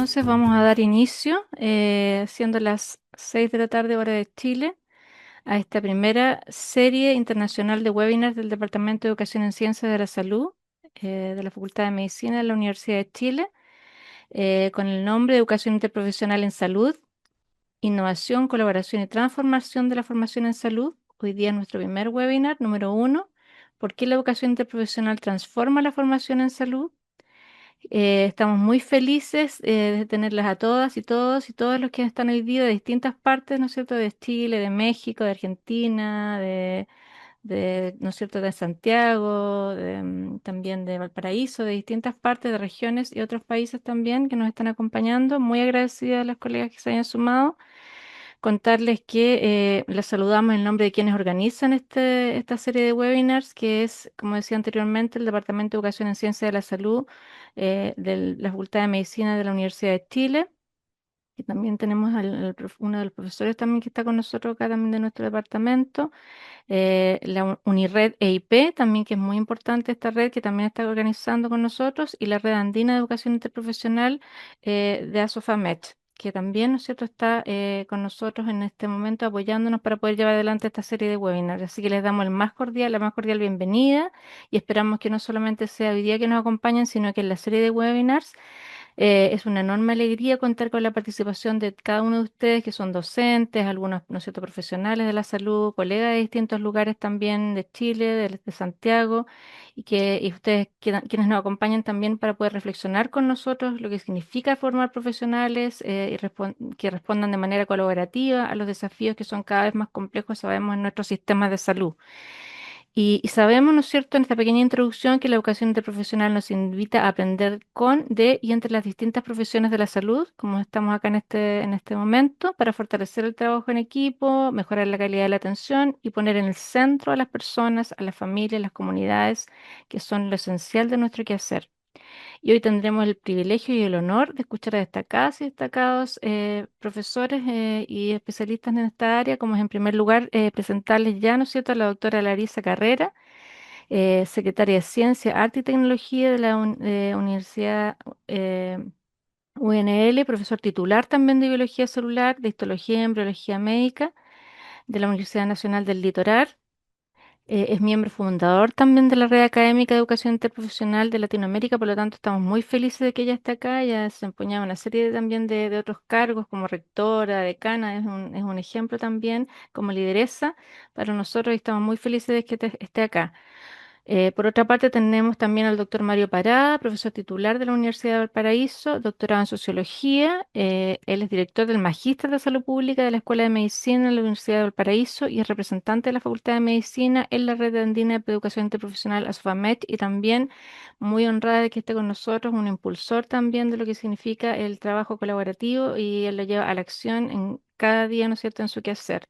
entonces vamos a dar inicio, siendo las 6 de la tarde, hora de Chile, a esta primera serie internacional de webinars del Departamento de Educación en Ciencias de la Salud, de la Facultad de Medicina de la Universidad de Chile, con el nombre de Educación Interprofesional en Salud, Innovación, Colaboración y Transformación de la Formación en Salud. Hoy día es nuestro primer webinar, número 1. ¿Por qué la educación interprofesional transforma la formación en salud? Estamos muy felices de tenerlas a todas y todos y todos los que están hoy día de distintas partes, ¿no es cierto?, de Chile, de México, de Argentina, ¿no es cierto?, de Santiago, también de Valparaíso, de distintas partes, de regiones y otros países también que nos están acompañando. Muy agradecida a las colegas que se hayan sumado. Contarles que les saludamos en nombre de quienes organizan esta serie de webinars, que es, como decía anteriormente, el Departamento de Educación en Ciencias de la Salud de la Facultad de Medicina de la Universidad de Chile. Y también tenemos uno de los profesores también que está con nosotros acá también de nuestro departamento, la Unired EIP, también que es muy importante esta red que también está organizando con nosotros, y la Red Andina de Educación Interprofesional de ASOFAMET, que también, ¿no es cierto?, está con nosotros en este momento apoyándonos para poder llevar adelante esta serie de webinars. Así que les damos la más cordial bienvenida y esperamos que no solamente sea hoy día que nos acompañen, sino que en la serie de webinars es una enorme alegría contar con la participación de cada uno de ustedes que son docentes, algunos, ¿no es cierto?, profesionales de la salud, colegas de distintos lugares también de Chile, de Santiago, y ustedes quienes nos acompañan también para poder reflexionar con nosotros lo que significa formar profesionales que respondan de manera colaborativa a los desafíos que son cada vez más complejos, sabemos, en nuestros sistemas de salud. Y sabemos, ¿no es cierto?, en esta pequeña introducción que la educación interprofesional nos invita a aprender con, de y entre las distintas profesiones de la salud, como estamos acá en este momento, para fortalecer el trabajo en equipo, mejorar la calidad de la atención y poner en el centro a las personas, a las familias, a las comunidades, que son lo esencial de nuestro quehacer. Y hoy tendremos el privilegio y el honor de escuchar a destacadas y destacados profesores y especialistas en esta área, como es en primer lugar presentarles ya, ¿no es cierto?, a la doctora Larisa Carrera, secretaria de Ciencia, Arte y Tecnología de la Universidad eh, UNL, profesor titular también de Biología Celular, de Histología y Embriología Médica de la Universidad Nacional del Litoral. Es miembro fundador también de la Red Académica de Educación Interprofesional de Latinoamérica, por lo tanto estamos muy felices de que ella esté acá. Ella ha desempeñado una serie también de otros cargos como rectora, decana, es un ejemplo también como lideresa para nosotros y estamos muy felices de que esté acá. Por otra parte, tenemos también al doctor Mario Parada, profesor titular de la Universidad de Valparaíso, doctorado en Sociología. Él es director del Magíster de Salud Pública de la Escuela de Medicina de la Universidad de Valparaíso y es representante de la Facultad de Medicina en la Red Andina de Educación Interprofesional ASFAMET, y también muy honrada de que esté con nosotros, un impulsor también de lo que significa el trabajo colaborativo, y él lo lleva a la acción en cada día, ¿no es cierto?, en su quehacer.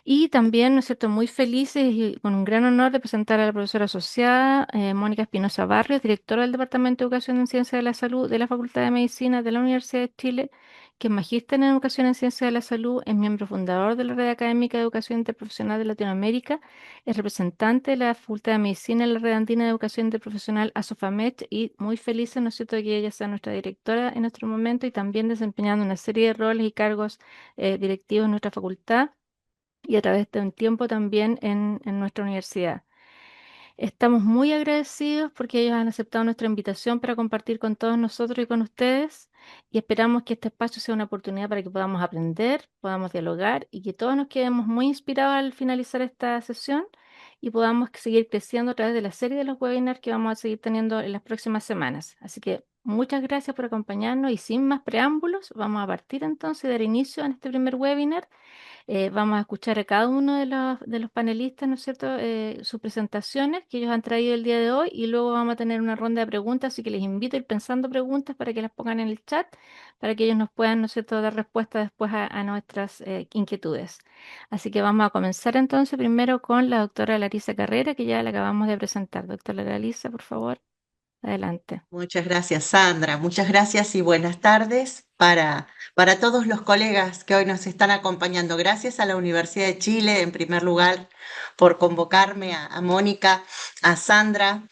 Y también, ¿no es cierto?, muy felices y con un gran honor de presentar a la profesora asociada Mónica Espinosa Barrios, directora del Departamento de Educación en Ciencias de la Salud de la Facultad de Medicina de la Universidad de Chile, que es magíster en Educación en Ciencias de la Salud, es miembro fundador de la Red Académica de Educación Interprofesional de Latinoamérica, es representante de la Facultad de Medicina en la Red Andina de Educación Interprofesional ASOFAMET, y muy felices, ¿no es cierto?, de que ella sea nuestra directora en nuestro momento y también desempeñando una serie de roles y cargos directivos en nuestra facultad y a través de un tiempo también en nuestra universidad. Estamos muy agradecidos porque ellos han aceptado nuestra invitación para compartir con todos nosotros y con ustedes, y esperamos que este espacio sea una oportunidad para que podamos aprender, podamos dialogar y que todos nos quedemos muy inspirados al finalizar esta sesión y podamos seguir creciendo a través de la serie de los webinars que vamos a seguir teniendo en las próximas semanas. Así que muchas gracias por acompañarnos y sin más preámbulos, vamos a partir entonces y dar inicio a este primer webinar. Vamos a escuchar a cada uno de los panelistas, ¿no es cierto?, sus presentaciones que ellos han traído el día de hoy, y luego vamos a tener una ronda de preguntas, así que les invito a ir pensando preguntas para que las pongan en el chat, para que ellos nos puedan, ¿no es cierto?, dar respuesta después a nuestras inquietudes. Así que vamos a comenzar entonces primero con la doctora Larisa Carrera, que ya la acabamos de presentar. Doctora Larisa, por favor, adelante. Muchas gracias, Sandra. Muchas gracias y buenas tardes para todos los colegas que hoy nos están acompañando. Gracias a la Universidad de Chile, en primer lugar, por convocarme a Mónica, a Sandra,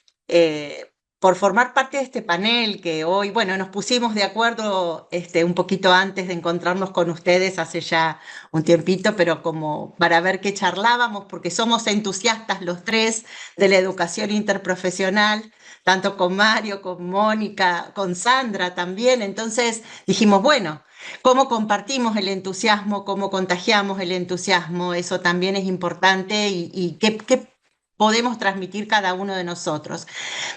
por formar parte de este panel que hoy, bueno, nos pusimos de acuerdo un poquito antes de encontrarnos con ustedes hace ya un tiempito, pero como para ver qué charlábamos, porque somos entusiastas los tres de la educación interprofesional, tanto con Mario, con Mónica, con Sandra también. Entonces dijimos, bueno, ¿cómo compartimos el entusiasmo? ¿Cómo contagiamos el entusiasmo? Eso también es importante y qué podemos transmitir cada uno de nosotros.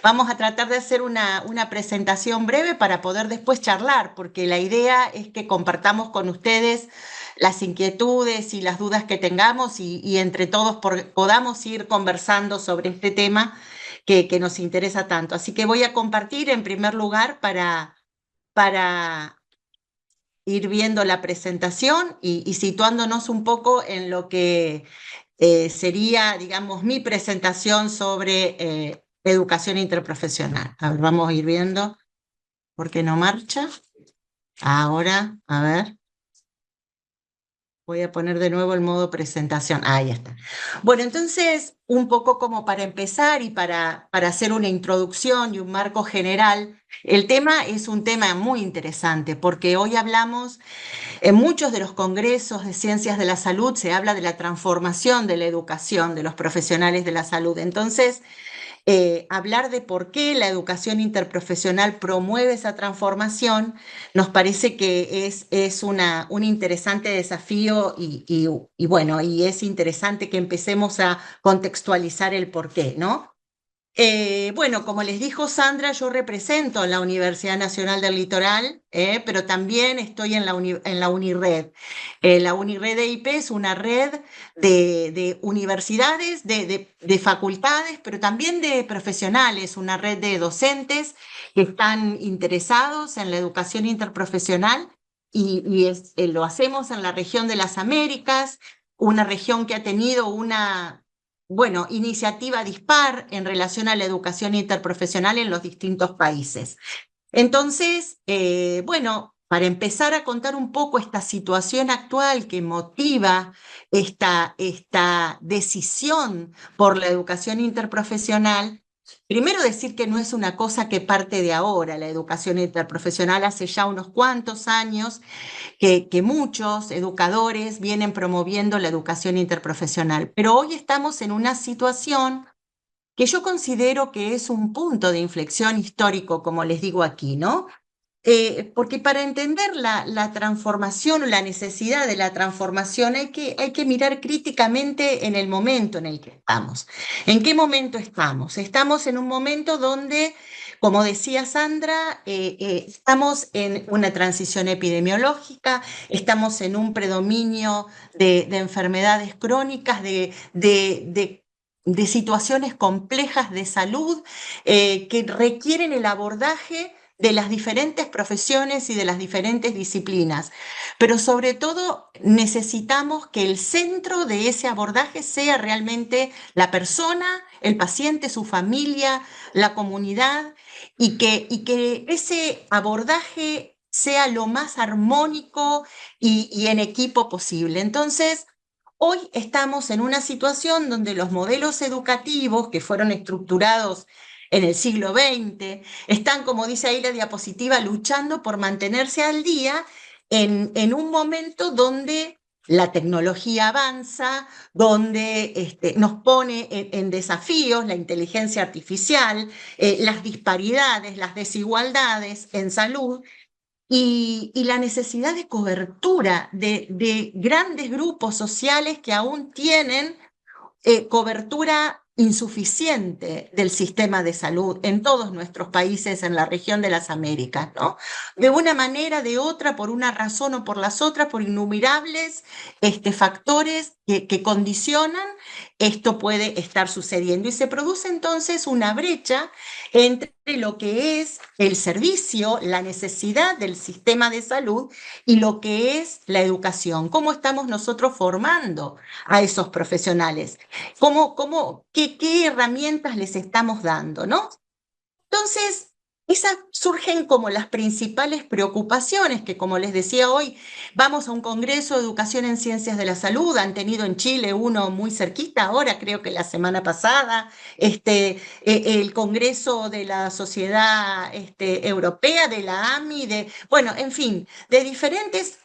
Vamos a tratar de hacer una presentación breve para poder después charlar, porque la idea es que compartamos con ustedes las inquietudes y las dudas que tengamos y entre todos podamos ir conversando sobre este tema que nos interesa tanto. Así que voy a compartir en primer lugar para ir viendo la presentación y situándonos un poco en lo que sería, digamos, mi presentación sobre educación interprofesional. A ver, vamos a ir viendo por qué no marcha. Ahora, a ver. Voy a poner de nuevo el modo presentación. Ahí está. Bueno, entonces, un poco como para empezar y para hacer una introducción y un marco general, el tema es un tema muy interesante porque hoy hablamos, en muchos de los congresos de ciencias de la salud se habla de la transformación de la educación de los profesionales de la salud. Entonces, hablar de por qué la educación interprofesional promueve esa transformación, nos parece que es un interesante desafío y bueno, y es interesante que empecemos a contextualizar el por qué, ¿no? Bueno, como les dijo Sandra, yo represento la Universidad Nacional del Litoral, pero también estoy en la UniRed. La UniRed EIP es una red de universidades, de facultades, pero también de profesionales, una red de docentes que están interesados en la educación interprofesional y lo hacemos en la región de las Américas, una región que ha tenido una bueno, iniciativa dispar en relación a la educación interprofesional en los distintos países. Entonces, bueno, para empezar a contar un poco esta situación actual que motiva esta decisión por la educación interprofesional, primero decir que no es una cosa que parte de ahora, la educación interprofesional hace ya unos cuantos años que muchos educadores vienen promoviendo la educación interprofesional, pero hoy estamos en una situación que yo considero que es un punto de inflexión histórico, como les digo aquí, ¿no? Porque para entender la transformación o la necesidad de la transformación hay que mirar críticamente en el momento en el que estamos. ¿En qué momento estamos? Estamos en un momento donde, como decía Sandra, estamos en una transición epidemiológica, estamos en un predominio de enfermedades crónicas, de situaciones complejas de salud que requieren el abordaje de las diferentes profesiones y de las diferentes disciplinas, pero sobre todo necesitamos que el centro de ese abordaje sea realmente la persona, el paciente, su familia, la comunidad, y que ese abordaje sea lo más armónico y en equipo posible. Entonces, hoy estamos en una situación donde los modelos educativos que fueron estructurados en el siglo XX están, como dice ahí la diapositiva, luchando por mantenerse al día en un momento donde la tecnología avanza, donde nos pone en desafíos la inteligencia artificial, las disparidades, las desigualdades en salud y la necesidad de cobertura de grandes grupos sociales que aún tienen cobertura insuficiente del sistema de salud en todos nuestros países en la región de las Américas, ¿no? De una manera, de otra, por una razón o por las otras, por innumerables factores que condicionan, esto puede estar sucediendo. Y se produce entonces una brecha entre lo que es el servicio, la necesidad del sistema de salud y lo que es la educación. ¿Cómo estamos nosotros formando a esos profesionales? ¿Qué herramientas les estamos dando, ¿no? Entonces, Esas surgen como las principales preocupaciones que, como les decía hoy, vamos a un Congreso de Educación en Ciencias de la Salud, han tenido en Chile uno muy cerquita, ahora creo que la semana pasada, el Congreso de la Sociedad Europea, de la AMI, bueno, en fin, de diferentes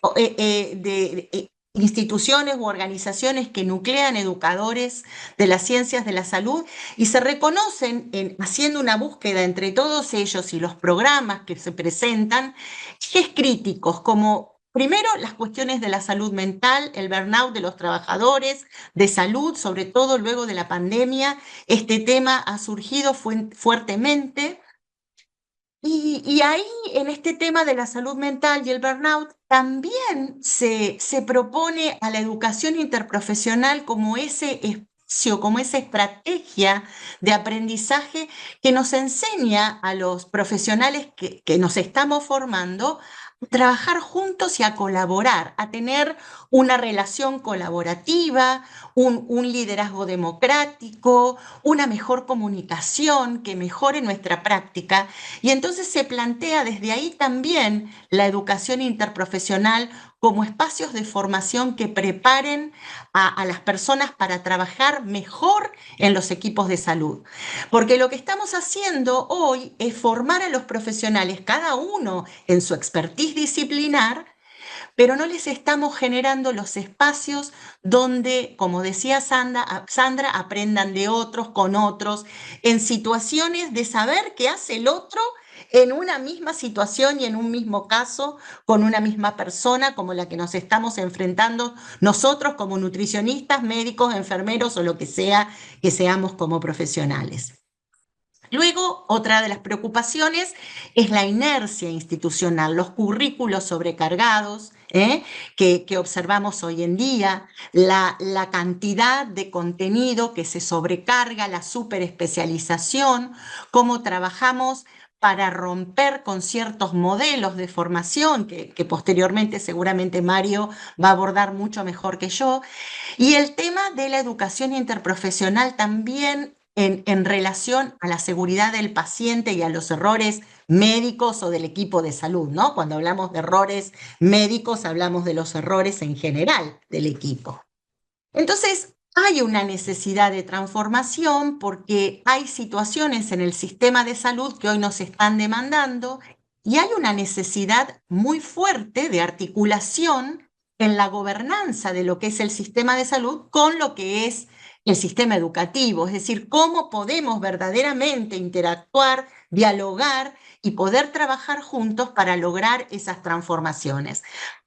instituciones u organizaciones que nuclean educadores de las ciencias de la salud y se reconocen haciendo una búsqueda entre todos ellos y los programas que se presentan, ejes críticos como primero las cuestiones de la salud mental, el burnout de los trabajadores de salud, sobre todo luego de la pandemia. Este tema ha surgido fuertemente. Y ahí, en este tema de la salud mental y el burnout, también se propone a la educación interprofesional como ese espacio, como esa estrategia de aprendizaje que nos enseña a los profesionales que nos estamos formando a trabajar juntos y a colaborar, a tener una relación colaborativa, un liderazgo democrático, una mejor comunicación que mejore nuestra práctica y entonces se plantea desde ahí también la educación interprofesional como espacios de formación que preparen a las personas para trabajar mejor en los equipos de salud. Porque lo que estamos haciendo hoy es formar a los profesionales, cada uno en su expertise disciplinar, pero no les estamos generando los espacios donde, como decía Sandra, aprendan de otros, con otros, en situaciones de saber qué hace el otro en una misma situación y en un mismo caso, con una misma persona como la que nos estamos enfrentando nosotros como nutricionistas, médicos, enfermeros o lo que sea que seamos como profesionales. Luego, otra de las preocupaciones es la inercia institucional, los currículos sobrecargados que observamos hoy en día, la cantidad de contenido que se sobrecarga, la superespecialización, cómo trabajamos para romper con ciertos modelos de formación que posteriormente seguramente Mario va a abordar mucho mejor que yo, y el tema de la educación interprofesional también en relación a la seguridad del paciente y a los errores médicos o del equipo de salud, ¿no? Cuando hablamos de errores médicos, hablamos de los errores en general del equipo. Entonces, hay una necesidad de transformación porque hay situaciones en el sistema de salud que hoy nos están demandando y hay una necesidad muy fuerte de articulación en la gobernanza de lo que es el sistema de salud con lo que es el sistema educativo, es decir, cómo podemos verdaderamente interactuar, dialogar y poder trabajar juntos para lograr esas transformaciones.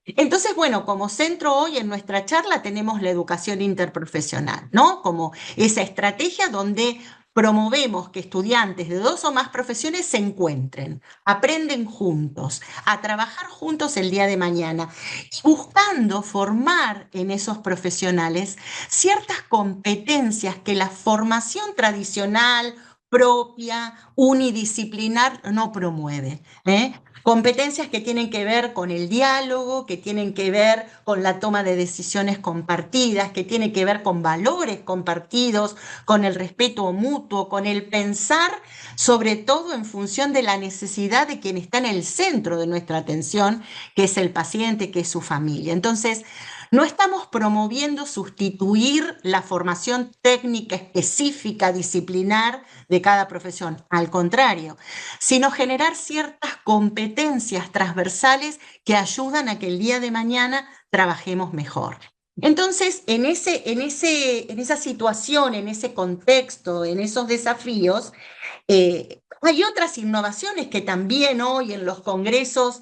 Entonces, bueno, como centro hoy en nuestra charla tenemos la educación interprofesional, ¿no? Como esa estrategia donde promovemos que estudiantes de dos o más profesiones se encuentren, aprenden juntos, a trabajar juntos el día de mañana, y buscando formar en esos profesionales ciertas competencias que la formación tradicional, propia, unidisciplinar, no promueve. Competencias que tienen que ver con el diálogo, que tienen que ver con la toma de decisiones compartidas, que tienen que ver con valores compartidos, con el respeto mutuo, con el pensar sobre todo en función de la necesidad de quien está en el centro de nuestra atención, que es el paciente, que es su familia. Entonces, no estamos promoviendo sustituir la formación técnica específica, disciplinar de cada profesión, al contrario, sino generar ciertas competencias transversales que ayudan a que el día de mañana trabajemos mejor. Entonces, en esa situación, en ese contexto, en esos desafíos, hay otras innovaciones que también hoy en los congresos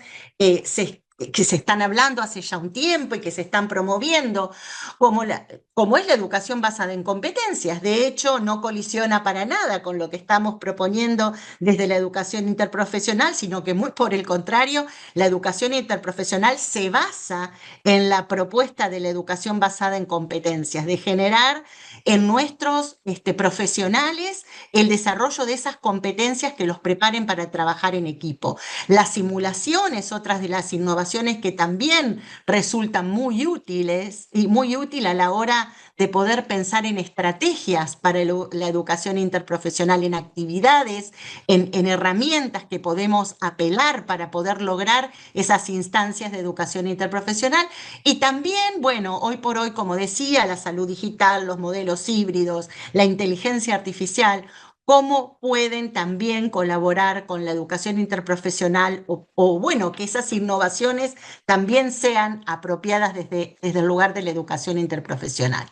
que se están hablando hace ya un tiempo y que se están promoviendo, como es la educación basada en competencias. De hecho, no colisiona para nada con lo que estamos proponiendo desde la educación interprofesional, sino que muy por el contrario, la educación interprofesional se basa en la propuesta de la educación basada en competencias, de generar en nuestros profesionales el desarrollo de esas competencias que los preparen para trabajar en equipo. La simulación es otra de las innovaciones observaciones que también resultan muy útiles y muy útil a la hora de poder pensar en estrategias para la educación interprofesional, en actividades, en herramientas que podemos apelar para poder lograr esas instancias de educación interprofesional. Y también, bueno, hoy por hoy, como decía, la salud digital, los modelos híbridos, la inteligencia artificial, cómo pueden también colaborar con la educación interprofesional bueno, que esas innovaciones también sean apropiadas desde el lugar de la educación interprofesional.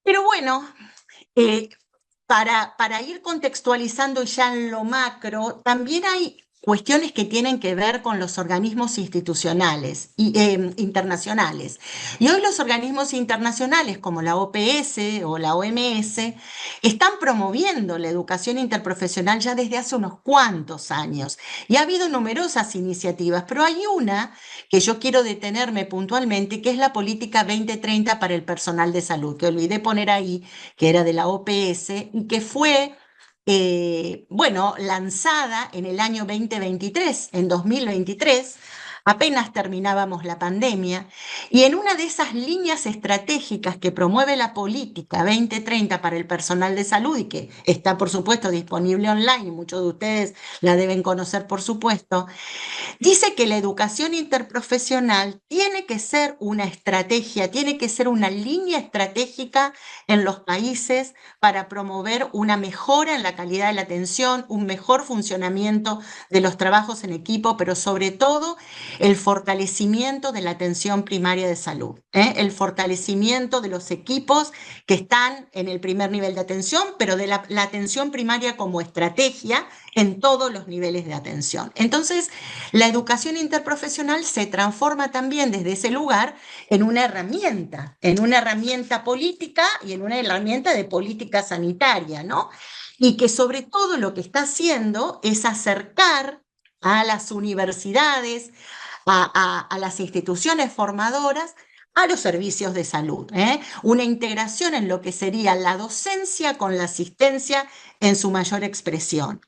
Pero bueno, eh, para ir contextualizando ya en lo macro, también hay cuestiones que tienen que ver con los organismos institucionales y internacionales. Y hoy los organismos internacionales como la OPS o la OMS están promoviendo la educación interprofesional ya desde hace unos cuantos años. Y ha habido numerosas iniciativas, pero hay una que yo quiero detenerme puntualmente, que es la política 2030 para el personal de salud, que olvidé poner ahí, que era de la OPS y que fue, bueno, lanzada en el año 2023, en 2023. Apenas terminábamos la pandemia, y en una de esas líneas estratégicas que promueve la política 2030 para el personal de salud y que está, por supuesto, disponible online, y muchos de ustedes la deben conocer, por supuesto, dice que la educación interprofesional tiene que ser una estrategia, tiene que ser una línea estratégica en los países para promover una mejora en la calidad de la atención, un mejor funcionamiento de los trabajos en equipo, pero sobre todo el fortalecimiento de la atención primaria de salud, ¿eh? El fortalecimiento de los equipos que están en el primer nivel de atención, pero de la atención primaria como estrategia en todos los niveles de atención. Entonces, la educación interprofesional se transforma también desde ese lugar en una herramienta política y en una herramienta de política sanitaria, ¿no? Y que sobre todo lo que está haciendo es acercar a las universidades, a las instituciones formadoras, a los servicios de salud, ¿eh? Una integración en lo que sería la docencia con la asistencia en su mayor expresión.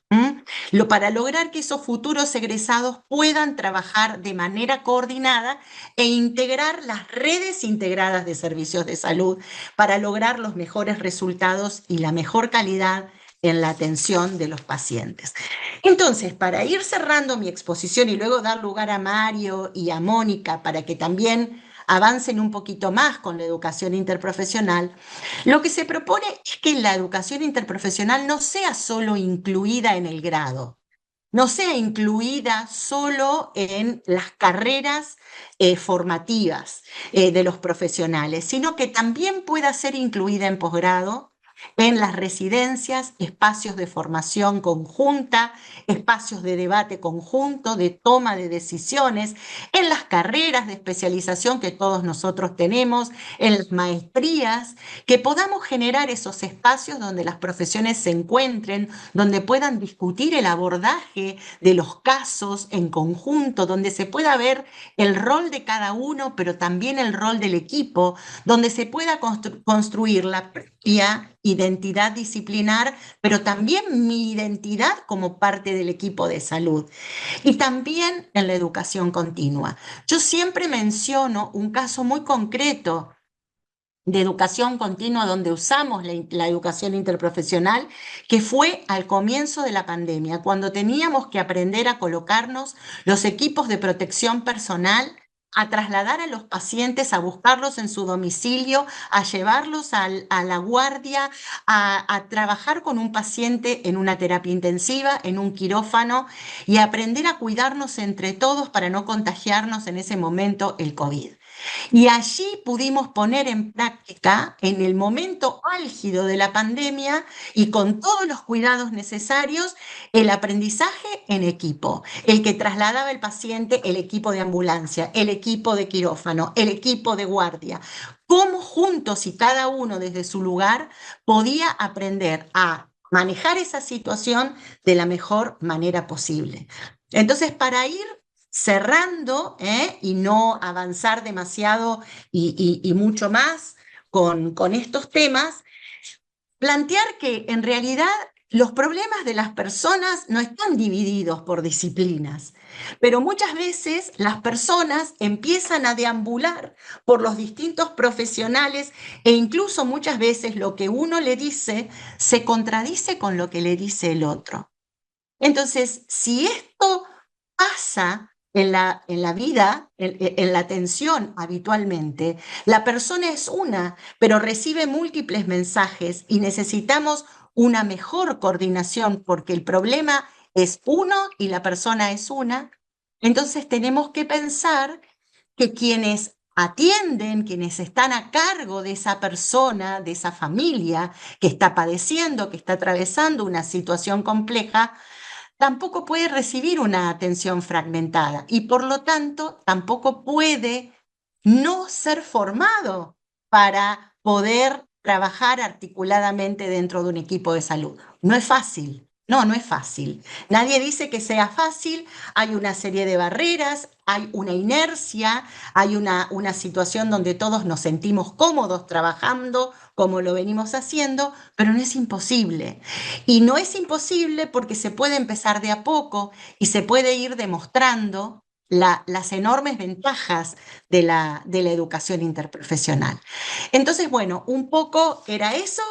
Para lograr que esos futuros egresados puedan trabajar de manera coordinada e integrar las redes integradas de servicios de salud para lograr los mejores resultados y la mejor calidad en la atención de los pacientes. Entonces, para ir cerrando mi exposición y luego dar lugar a Mario y a Mónica para que también avancen un poquito más con la educación interprofesional, lo que se propone es que la educación interprofesional no sea solo incluida en el grado, no sea incluida solo en las carreras formativas de los profesionales, sino que también pueda ser incluida en posgrado, en las residencias, espacios de formación conjunta, espacios de debate conjunto, de toma de decisiones, en las carreras de especialización que todos nosotros tenemos, en las maestrías, que podamos generar esos espacios donde las profesiones se encuentren, donde puedan discutir el abordaje de los casos en conjunto, donde se pueda ver el rol de cada uno, pero también el rol del equipo, donde se pueda construir la propia identidad disciplinar, pero también mi identidad como parte del equipo de salud. Y también en la educación continua. Yo siempre menciono un caso muy concreto de educación continua donde usamos la educación interprofesional, que fue al comienzo de la pandemia, cuando teníamos que aprender a colocarnos los equipos de protección personal, a trasladar a los pacientes, a buscarlos en su domicilio, a llevarlos a la guardia, a trabajar con un paciente en una terapia intensiva, en un quirófano, y a aprender a cuidarnos entre todos para no contagiarnos en ese momento el COVID. Y allí pudimos poner en práctica, en el momento álgido de la pandemia y con todos los cuidados necesarios, el aprendizaje en equipo, el que trasladaba el paciente, el equipo de ambulancia, el equipo de quirófano, el equipo de guardia, cómo juntos y cada uno desde su lugar podía aprender a manejar esa situación de la mejor manera posible. Entonces, para ir cerrando, y no avanzar demasiado y mucho más con estos temas, plantear que en realidad los problemas de las personas no están divididos por disciplinas, pero muchas veces las personas empiezan a deambular por los distintos profesionales e incluso muchas veces lo que uno le dice se contradice con lo que le dice el otro. Entonces, si esto pasa en la vida, en la atención habitualmente, la persona es una, pero recibe múltiples mensajes y necesitamos una mejor coordinación porque el problema es uno y la persona es una. Entonces tenemos que pensar que quienes atienden, quienes están a cargo de esa persona, de esa familia que está padeciendo, que está atravesando una situación compleja, tampoco puede recibir una atención fragmentada y por lo tanto tampoco puede no ser formado para poder trabajar articuladamente dentro de un equipo de salud. No es fácil, no, no es fácil. Nadie dice que sea fácil, hay una serie de barreras, hay una inercia, hay una situación donde todos nos sentimos cómodos trabajando como lo venimos haciendo, pero no es imposible. Y no es imposible porque se puede empezar de a poco y se puede ir demostrando las enormes ventajas de la educación interprofesional. Entonces, bueno, un poco era eso,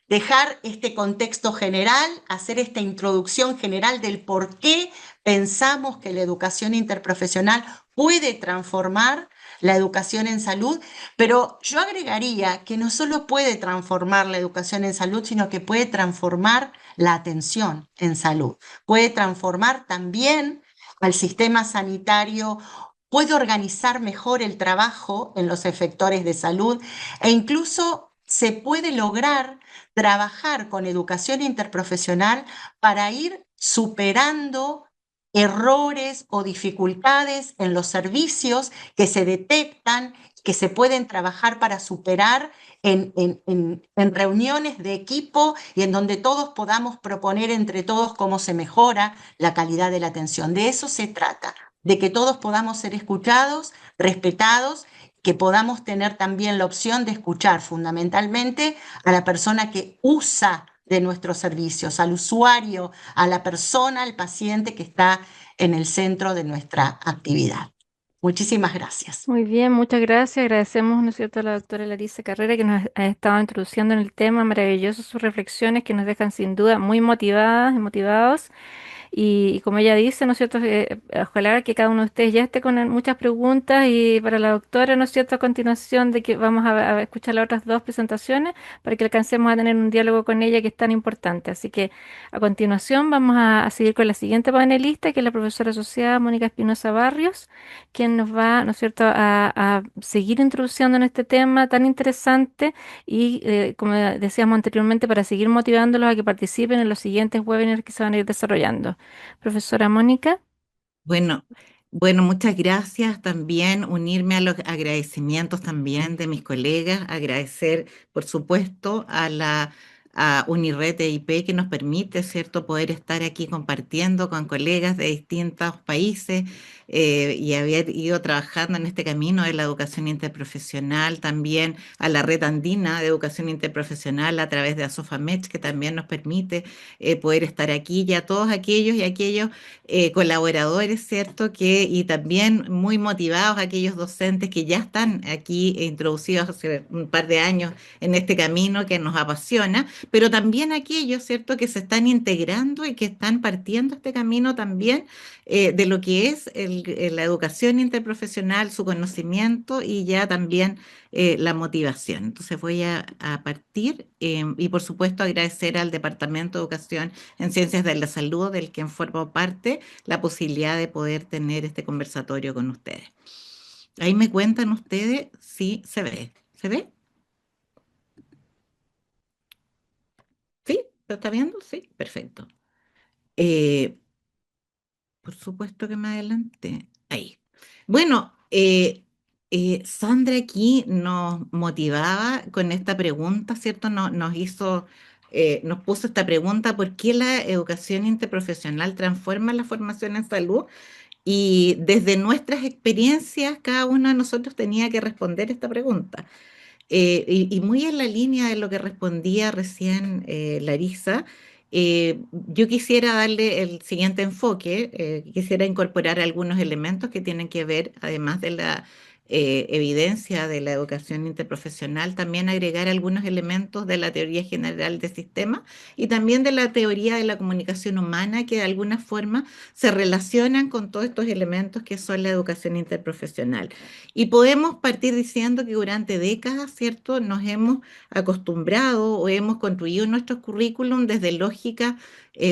dejar este contexto general, hacer esta introducción general del por qué pensamos que la educación interprofesional puede transformar la educación en salud, pero yo agregaría que no solo puede transformar la educación en salud, sino que puede transformar la atención en salud, puede transformar también al sistema sanitario, puede organizar mejor el trabajo en los efectores de salud e incluso se puede lograr trabajar con educación interprofesional para ir superando errores o dificultades en los servicios que se detectan, que se pueden trabajar para superar en reuniones de equipo y en donde todos podamos proponer entre todos cómo se mejora la calidad de la atención. De eso se trata, de que todos podamos ser escuchados, respetados, que podamos tener también la opción de escuchar fundamentalmente a la persona que usa de nuestros servicios, al usuario, a la persona, al paciente que está en el centro de nuestra actividad. Muchísimas gracias. Muy bien, muchas gracias. Agradecemos, ¿no es cierto?, a la doctora Larissa Carrera que nos ha estado introduciendo en el tema. Maravilloso sus reflexiones que nos dejan sin duda muy motivadas y motivados. Y como ella dice, ¿no es cierto? Ojalá que cada uno de ustedes ya esté con muchas preguntas y para la doctora, ¿no es cierto? A continuación de que vamos a escuchar las otras dos presentaciones para que alcancemos a tener un diálogo con ella que es tan importante. Así que a continuación vamos a seguir con la siguiente panelista, que es la profesora asociada Mónica Espinosa Barrios, quien nos va, ¿no es cierto?, a seguir introduciendo en este tema tan interesante y, como decíamos anteriormente, para seguir motivándolos a que participen en los siguientes webinars que se van a ir desarrollando. Profesora Mónica. Bueno, bueno, muchas gracias. También unirme a los agradecimientos también de mis colegas, agradecer, por supuesto, a Unired EIP que nos permite, ¿cierto?, poder estar aquí compartiendo con colegas de distintos países y haber ido trabajando en este camino de la educación interprofesional, también a la Red Andina de Educación Interprofesional a través de ASOFAMECH, que también nos permite poder estar aquí, y a todos aquellos y aquellos colaboradores, ¿cierto? Y también muy motivados aquellos docentes que ya están aquí introducidos hace un par de años en este camino que nos apasiona, pero también aquellos, ¿cierto?, que se están integrando y que están partiendo este camino también de lo que es la educación interprofesional, su conocimiento y ya también la motivación. Entonces voy a partir y por supuesto agradecer al Departamento de Educación en Ciencias de la Salud, del que formo parte, la posibilidad de poder tener este conversatorio con ustedes. Ahí me cuentan ustedes si se ve. ¿Se ve? ¿Sí? ¿Lo está viendo? Sí, perfecto. Eh, por supuesto que me adelanté. Ahí. Bueno, Sandra aquí nos motivaba con esta pregunta, ¿cierto? Nos hizo, nos puso esta pregunta: ¿por qué la educación interprofesional transforma la formación en salud? Y desde nuestras experiencias, cada uno de nosotros tenía que responder esta pregunta. Y muy en la línea de lo que respondía recién Larisa, Yo quisiera darle el siguiente enfoque, quisiera incorporar algunos elementos que tienen que ver, además de la evidencia de la educación interprofesional, también agregar algunos elementos de la teoría general de sistemas y también de la teoría de la comunicación humana que de alguna forma se relacionan con todos estos elementos que son la educación interprofesional. Y podemos partir diciendo que durante décadas, ¿cierto?, nos hemos acostumbrado o hemos construido nuestros currículum desde lógicas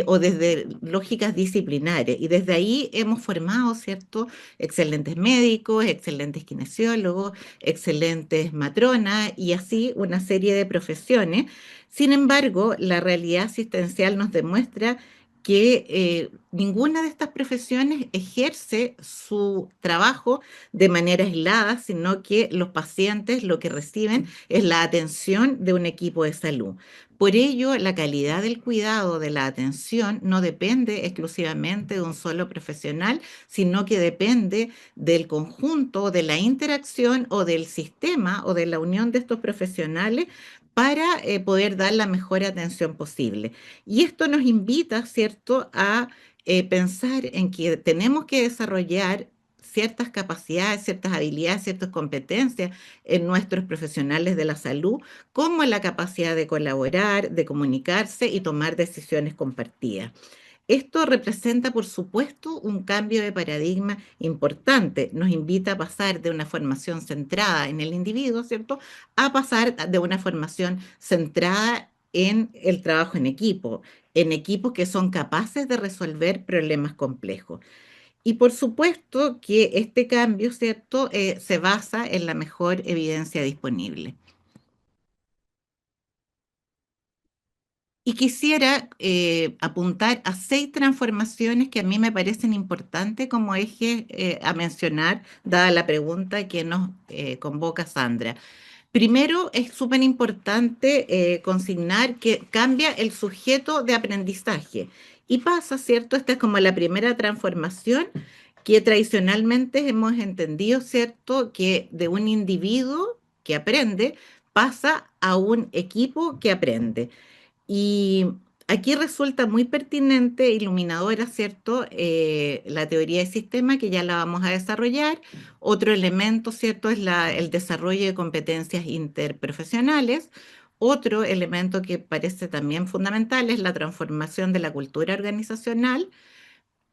o desde lógicas disciplinares. Y desde ahí hemos formado, ¿cierto?, excelentes médicos, excelentes kinesiólogos, excelentes matronas y así una serie de profesiones. Sin embargo, la realidad asistencial nos demuestra que ninguna de estas profesiones ejerce su trabajo de manera aislada, sino que los pacientes lo que reciben es la atención de un equipo de salud. Por ello, la calidad del cuidado de la atención no depende exclusivamente de un solo profesional, sino que depende del conjunto, de la interacción o del sistema o de la unión de estos profesionales para poder dar la mejor atención posible. Y esto nos invita, ¿cierto?, a pensar en que tenemos que desarrollar ciertas capacidades, ciertas habilidades, ciertas competencias en nuestros profesionales de la salud, como la capacidad de colaborar, de comunicarse y tomar decisiones compartidas. Esto representa, por supuesto, un cambio de paradigma importante. Nos invita a pasar de una formación centrada en el individuo, ¿cierto?, a pasar de una formación centrada en el trabajo en equipos que son capaces de resolver problemas complejos. Y por supuesto que este cambio, ¿cierto?, se basa en la mejor evidencia disponible. Y quisiera apuntar a 6 transformaciones que a mí me parecen importantes como eje a mencionar, dada la pregunta que nos convoca Sandra. Primero, es súper importante consignar que cambia el sujeto de aprendizaje y pasa, ¿cierto? Esta es como la primera transformación que tradicionalmente hemos entendido, ¿cierto? Que de un individuo que aprende pasa a un equipo que aprende. Y aquí resulta muy pertinente, iluminadora, ¿cierto? La teoría de sistema, que ya la vamos a desarrollar. Otro elemento, ¿cierto?, es el desarrollo de competencias interprofesionales. Otro elemento que parece también fundamental es la transformación de la cultura organizacional.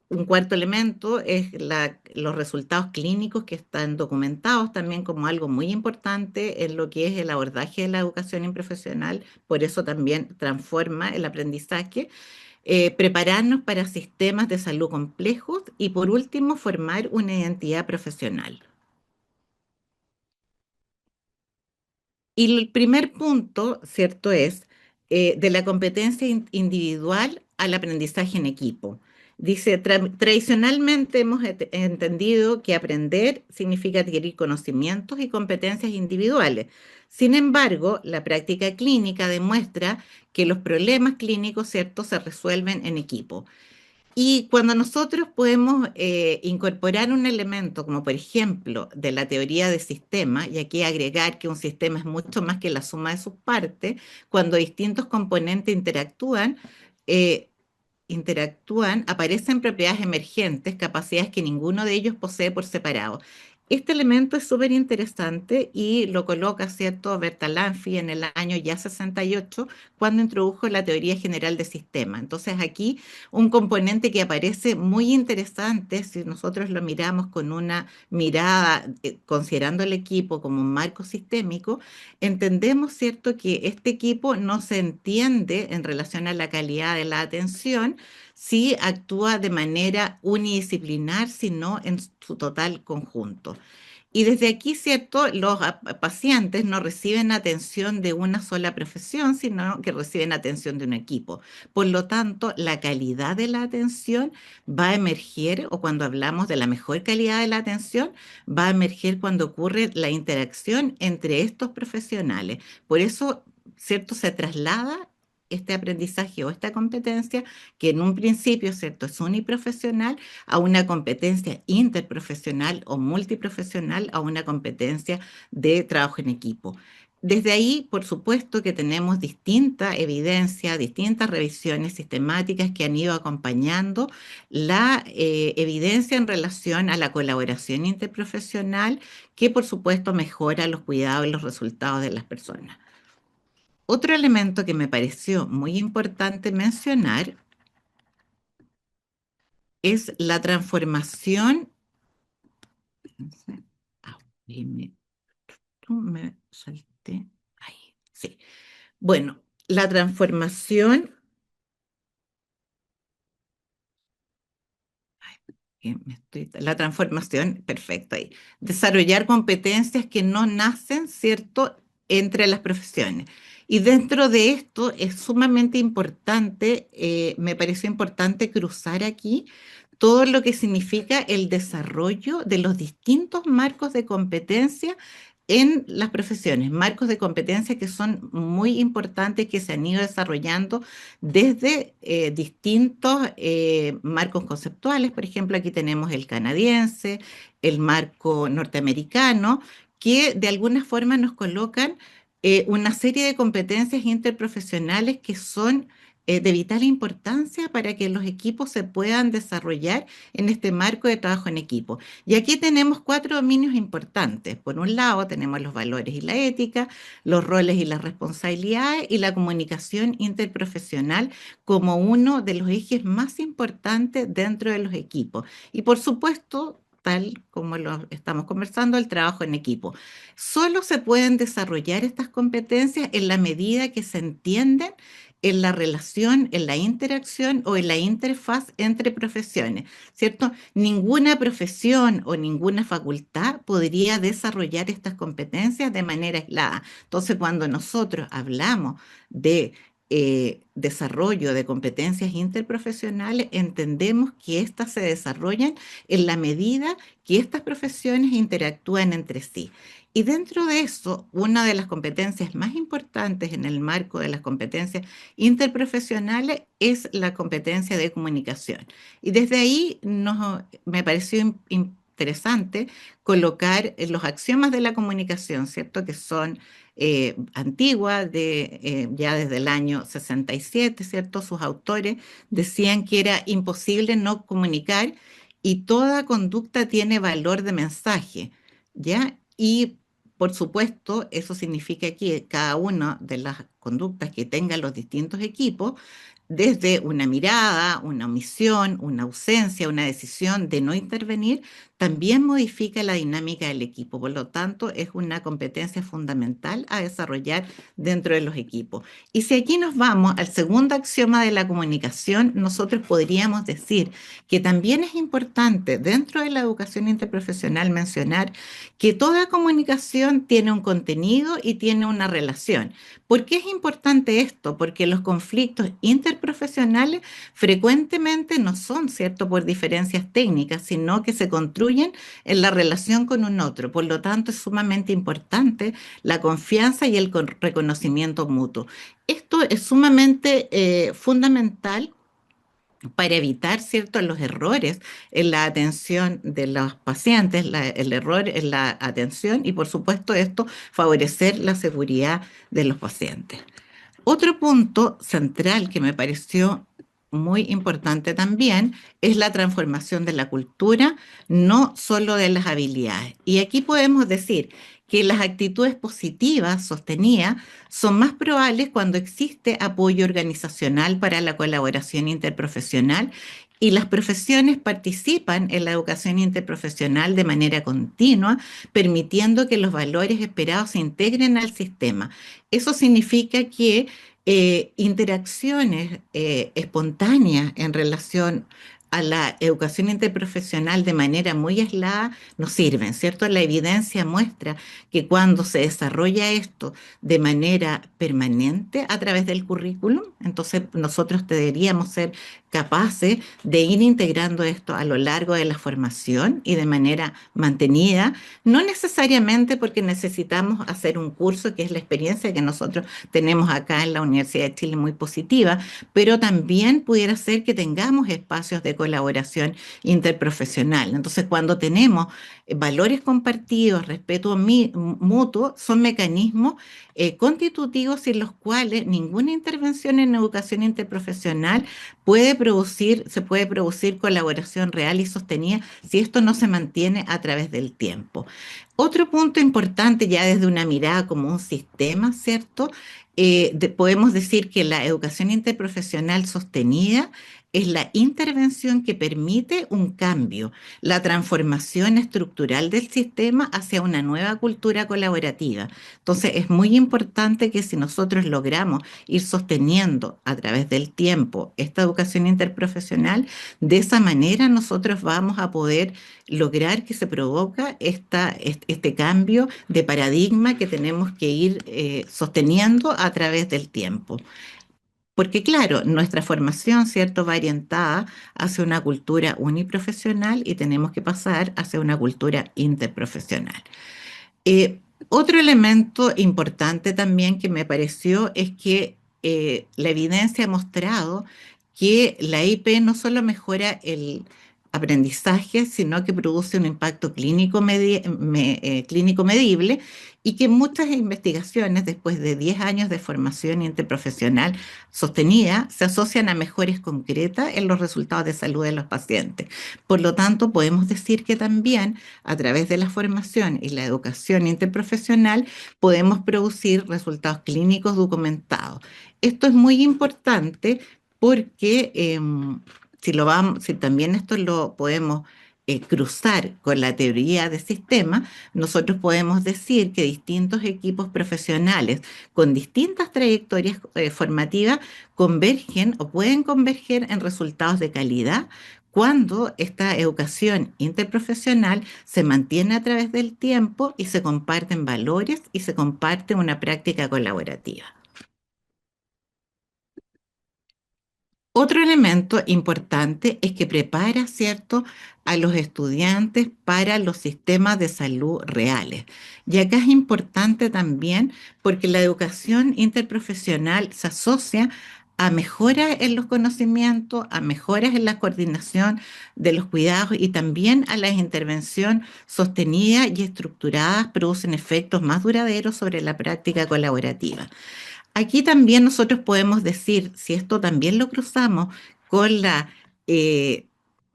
Un cuarto elemento es los resultados clínicos que están documentados también como algo muy importante en lo que es el abordaje de la educación profesional, por eso también transforma el aprendizaje, prepararnos para sistemas de salud complejos y por último formar una identidad profesional. Y el primer punto, ¿cierto?, es de la competencia individual al aprendizaje en equipo. Dice, tradicionalmente hemos entendido que aprender significa adquirir conocimientos y competencias individuales. Sin embargo, la práctica clínica demuestra que los problemas clínicos, ¿cierto?, se resuelven en equipo. Y cuando nosotros podemos incorporar un elemento como por ejemplo de la teoría de sistemas, y aquí agregar que un sistema es mucho más que la suma de sus partes, cuando distintos componentes eh, interactúan, aparecen propiedades emergentes, capacidades que ninguno de ellos posee por separado. Este elemento es súper interesante y lo coloca, ¿cierto?, Bertalanffy en el año ya 68, cuando introdujo la teoría general de sistemas. Entonces aquí un componente que aparece muy interesante, si nosotros lo miramos con una mirada, considerando el equipo como un marco sistémico, entendemos, ¿cierto?, que este equipo no se entiende en relación a la calidad de la atención si actúa de manera unidisciplinar, sino en su total conjunto. Y desde aquí, ¿cierto?, los pacientes no reciben atención de una sola profesión, sino que reciben atención de un equipo. Por lo tanto, la calidad de la atención va a emerger, o cuando hablamos de la mejor calidad de la atención, va a emerger cuando ocurre la interacción entre estos profesionales. Por eso, ¿cierto?, se traslada este aprendizaje o esta competencia, que en un principio, ¿cierto?, es uniprofesional, a una competencia interprofesional o multiprofesional, a una competencia de trabajo en equipo. desde ahí, por supuesto que tenemos distinta evidencia, distintas revisiones sistemáticas que han ido acompañando la evidencia en relación a la colaboración interprofesional, que por supuesto mejora los cuidados y los resultados de las personas. Otro elemento que me pareció muy importante mencionar es la transformación. Ah, me salté. Ahí, sí. Bueno, la transformación. La transformación, perfecto ahí. Desarrollar competencias que no nacen, ¿cierto?, entre las profesiones. Y dentro de esto es sumamente importante, me pareció importante cruzar aquí todo lo que significa el desarrollo de los distintos marcos de competencia en las profesiones, marcos de competencia que son muy importantes, que se han ido desarrollando desde distintos marcos conceptuales. Por ejemplo, aquí tenemos el canadiense, el marco norteamericano, que de alguna forma nos colocan una serie de competencias interprofesionales que son de vital importancia para que los equipos se puedan desarrollar en este marco de trabajo en equipo. Y aquí tenemos cuatro dominios importantes. Por un lado, tenemos los valores y la ética, los roles y las responsabilidades y la comunicación interprofesional como uno de los ejes más importantes dentro de los equipos. Y por supuesto, tal como lo estamos conversando, el trabajo en equipo. Solo se pueden desarrollar estas competencias en la medida que se entienden en la relación, en la interacción o en la interfaz entre profesiones, ¿cierto? Ninguna profesión o ninguna facultad podría desarrollar estas competencias de manera aislada. Entonces, cuando nosotros hablamos de desarrollo de competencias interprofesionales, entendemos que éstas se desarrollan en la medida que estas profesiones interactúan entre sí. Y dentro de eso, una de las competencias más importantes en el marco de las competencias interprofesionales es la competencia de comunicación. Y desde ahí me pareció interesante colocar los axiomas de la comunicación, ¿cierto? Que son antiguas, ya desde el año 67, ¿cierto? Sus autores decían que era imposible no comunicar y toda conducta tiene valor de mensaje, ¿ya? Y por supuesto, eso significa que cada una de las conductas que tengan los distintos equipos, desde una mirada, una omisión, una ausencia, una decisión de no intervenir, también modifica la dinámica del equipo. Por lo tanto, es una competencia fundamental a desarrollar dentro de los equipos. Y si aquí nos vamos al segundo axioma de la comunicación, nosotros podríamos decir que también es importante dentro de la educación interprofesional mencionar que toda comunicación tiene un contenido y tiene una relación. ¿Por qué es importante esto? Porque los conflictos interprofesionales frecuentemente no son, ¿cierto?, por diferencias técnicas, sino que se construyen en la relación con un otro. Por lo tanto, es sumamente importante la confianza y el reconocimiento mutuo. Esto es sumamente fundamental para evitar, ¿cierto?, los errores en la atención de los pacientes, el error en la atención y, por supuesto, esto favorecer la seguridad de los pacientes. Otro punto central que me pareció muy importante también es la transformación de la cultura, no solo de las habilidades. Y aquí podemos decir que las actitudes positivas sostenidas son más probables cuando existe apoyo organizacional para la colaboración interprofesional y las profesiones participan en la educación interprofesional de manera continua, permitiendo que los valores esperados se integren al sistema. Eso significa que interacciones espontáneas en relación a la educación interprofesional de manera muy aislada no sirven, ¿cierto? La evidencia muestra que cuando se desarrolla esto de manera permanente a través del currículum, entonces nosotros deberíamos ser capaces de ir integrando esto a lo largo de la formación y de manera mantenida, no necesariamente porque necesitamos hacer un curso, que es la experiencia que nosotros tenemos acá en la Universidad de Chile muy positiva, pero también pudiera ser que tengamos espacios de colaboración interprofesional. Entonces, cuando tenemos valores compartidos, respeto mutuo, son mecanismos constitutivos en los cuales ninguna intervención en educación interprofesional se puede producir colaboración real y sostenida si esto no se mantiene a través del tiempo. Otro punto importante ya desde una mirada como un sistema, ¿cierto? Podemos decir que la educación interprofesional sostenida es la intervención que permite un cambio, la transformación estructural del sistema hacia una nueva cultura colaborativa. Entonces, es muy importante que si nosotros logramos ir sosteniendo a través del tiempo esta educación interprofesional, de esa manera nosotros vamos a poder lograr que se provoca este cambio de paradigma que tenemos que ir sosteniendo a través del tiempo. Porque claro, nuestra formación, ¿cierto?, va orientada hacia una cultura uniprofesional y tenemos que pasar hacia una cultura interprofesional. Eh, Otro elemento importante también que me pareció es que la evidencia ha mostrado que la IP no solo mejora el aprendizaje, sino que produce un impacto clínico medible y que muchas investigaciones, después de 10 años de formación interprofesional sostenida, se asocian a mejoras concretas en los resultados de salud de los pacientes. Por lo tanto, podemos decir que también a través de la formación y la educación interprofesional podemos producir resultados clínicos documentados. Esto es muy importante porque si también esto lo podemos cruzar con la teoría de sistemas, nosotros podemos decir que distintos equipos profesionales con distintas trayectorias formativas convergen o pueden converger en resultados de calidad cuando esta educación interprofesional se mantiene a través del tiempo y se comparten valores y se comparte una práctica colaborativa. Otro elemento importante es que prepara, ¿cierto?, a los estudiantes para los sistemas de salud reales. Y acá es importante también porque la educación interprofesional se asocia a mejoras en los conocimientos, a mejoras en la coordinación de los cuidados y también a la intervención sostenida y estructurada producen efectos más duraderos sobre la práctica colaborativa. Aquí también nosotros podemos decir, si esto también lo cruzamos con eh,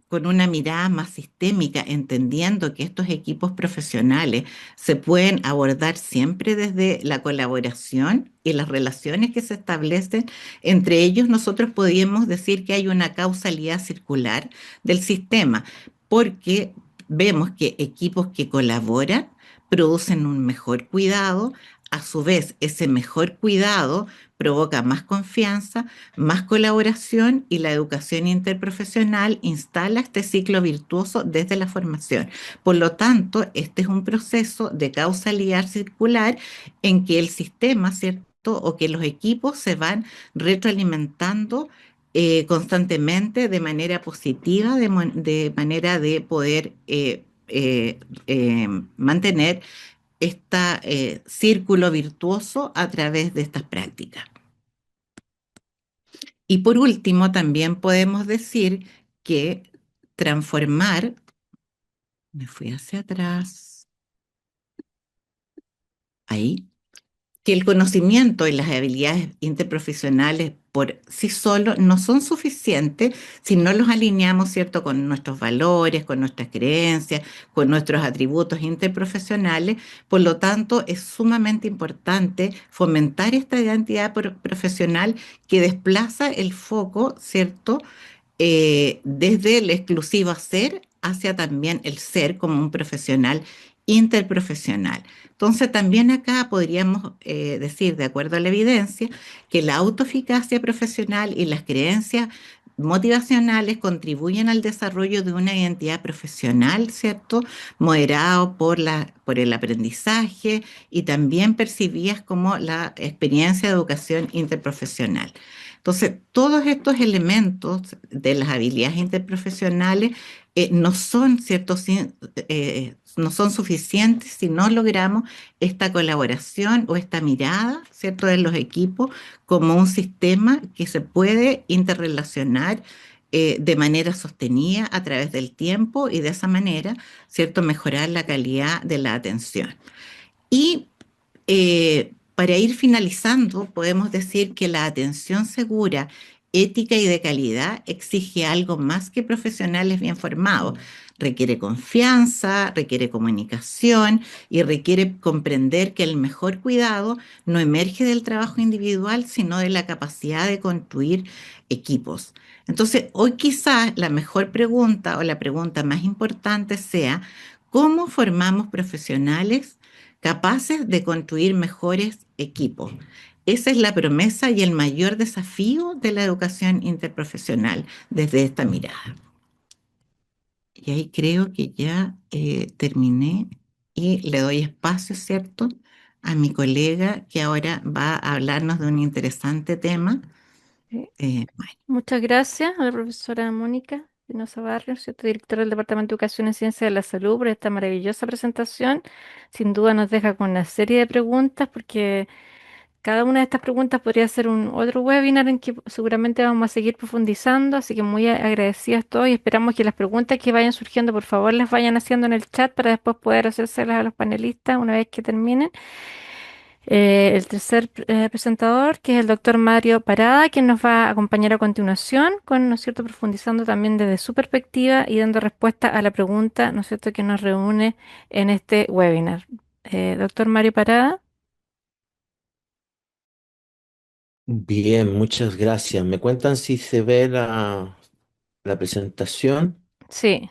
con una mirada más sistémica, entendiendo que estos equipos profesionales se pueden abordar siempre desde la colaboración y las relaciones que se establecen entre ellos, nosotros podríamos decir que hay una causalidad circular del sistema, porque vemos que equipos que colaboran producen un mejor cuidado. A su vez, ese mejor cuidado provoca más confianza, más colaboración y la educación interprofesional instala este ciclo virtuoso desde la formación. Por lo tanto, este es un proceso de causalidad circular en que el sistema, ¿cierto?, o que los equipos se van retroalimentando constantemente de manera positiva, de manera de poder mantener este círculo virtuoso a través de estas prácticas. Y por último, también podemos decir que transformar, me fui hacia atrás, ahí, que el conocimiento y las habilidades interprofesionales por sí solos no son suficientes si no los alineamos, ¿cierto?, con nuestros valores, con nuestras creencias, con nuestros atributos interprofesionales. Por lo tanto, es sumamente importante fomentar esta identidad profesional que desplaza el foco, ¿cierto?, desde el exclusivo hacer hacia también el ser como un profesional interprofesional. Entonces, también acá podríamos decir, de acuerdo a la evidencia, que la autoeficacia profesional y las creencias motivacionales contribuyen al desarrollo de una identidad profesional, ¿cierto?, moderado por el aprendizaje y también percibidas como la experiencia de educación interprofesional. Entonces, todos estos elementos de las habilidades interprofesionales no son, ¿cierto?, no son suficientes si no logramos esta colaboración o esta mirada, ¿cierto?, de los equipos como un sistema que se puede interrelacionar de manera sostenida a través del tiempo y de esa manera, ¿cierto?, mejorar la calidad de la atención. Y para ir finalizando, podemos decir que la atención segura, ética y de calidad exige algo más que profesionales bien formados. Requiere confianza, requiere comunicación y requiere comprender que el mejor cuidado no emerge del trabajo individual, sino de la capacidad de construir equipos. Entonces, hoy quizás la mejor pregunta o la pregunta más importante sea, ¿cómo formamos profesionales capaces de construir mejores equipos? Esa es la promesa y el mayor desafío de la educación interprofesional desde esta mirada. Y ahí creo que ya terminé y le doy espacio, ¿cierto?, a mi colega que ahora va a hablarnos de un interesante tema. Sí. Bueno, Muchas gracias a la profesora Mónica Espinosa Barrios, ¿cierto? Directora del Departamento de Educación y Ciencia de la Salud, por esta maravillosa presentación. Sin duda nos deja con una serie de preguntas porque cada una de estas preguntas podría ser un otro webinar en que seguramente vamos a seguir profundizando, así que muy agradecidas todos y esperamos que las preguntas que vayan surgiendo, por favor, las vayan haciendo en el chat para después poder hacérselas a los panelistas una vez que terminen. El tercer presentador, que es el doctor Mario Parada, quien nos va a acompañar a continuación, con, ¿no es cierto?, profundizando también desde su perspectiva y dando respuesta a la pregunta, ¿no es cierto?, que nos reúne en este webinar. Doctor Mario Parada. Bien, muchas gracias. ¿Me cuentan si se ve la presentación? Sí,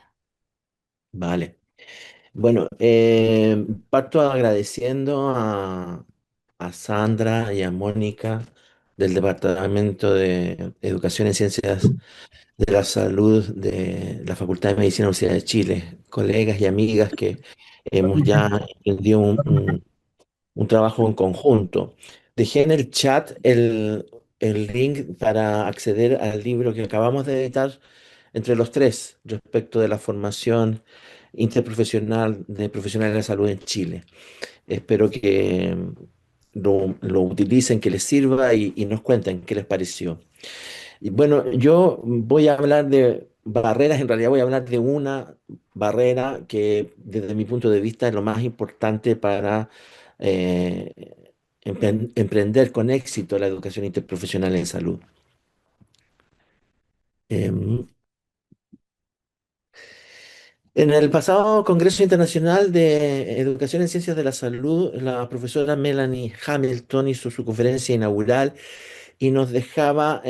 Vale. Bueno, parto agradeciendo a Sandra y a Mónica del Departamento de Educación en Ciencias de la Salud de la Facultad de Medicina de la Universidad de Chile, colegas y amigas que hemos ya emprendido un trabajo en conjunto. Dejé en el chat el link para acceder al libro que acabamos de editar entre los tres respecto de la formación interprofesional de profesionales de la salud en Chile. Espero que lo utilicen, que les sirva y nos cuenten qué les pareció. Y bueno, yo voy a hablar de barreras, en realidad voy a hablar de una barrera que desde mi punto de vista es lo más importante para eh, emprender con éxito la educación interprofesional en salud. Em, en el pasado Congreso Internacional de Educación en Ciencias de la Salud, la profesora Melanie Hamilton hizo su conferencia inaugural y nos dejaba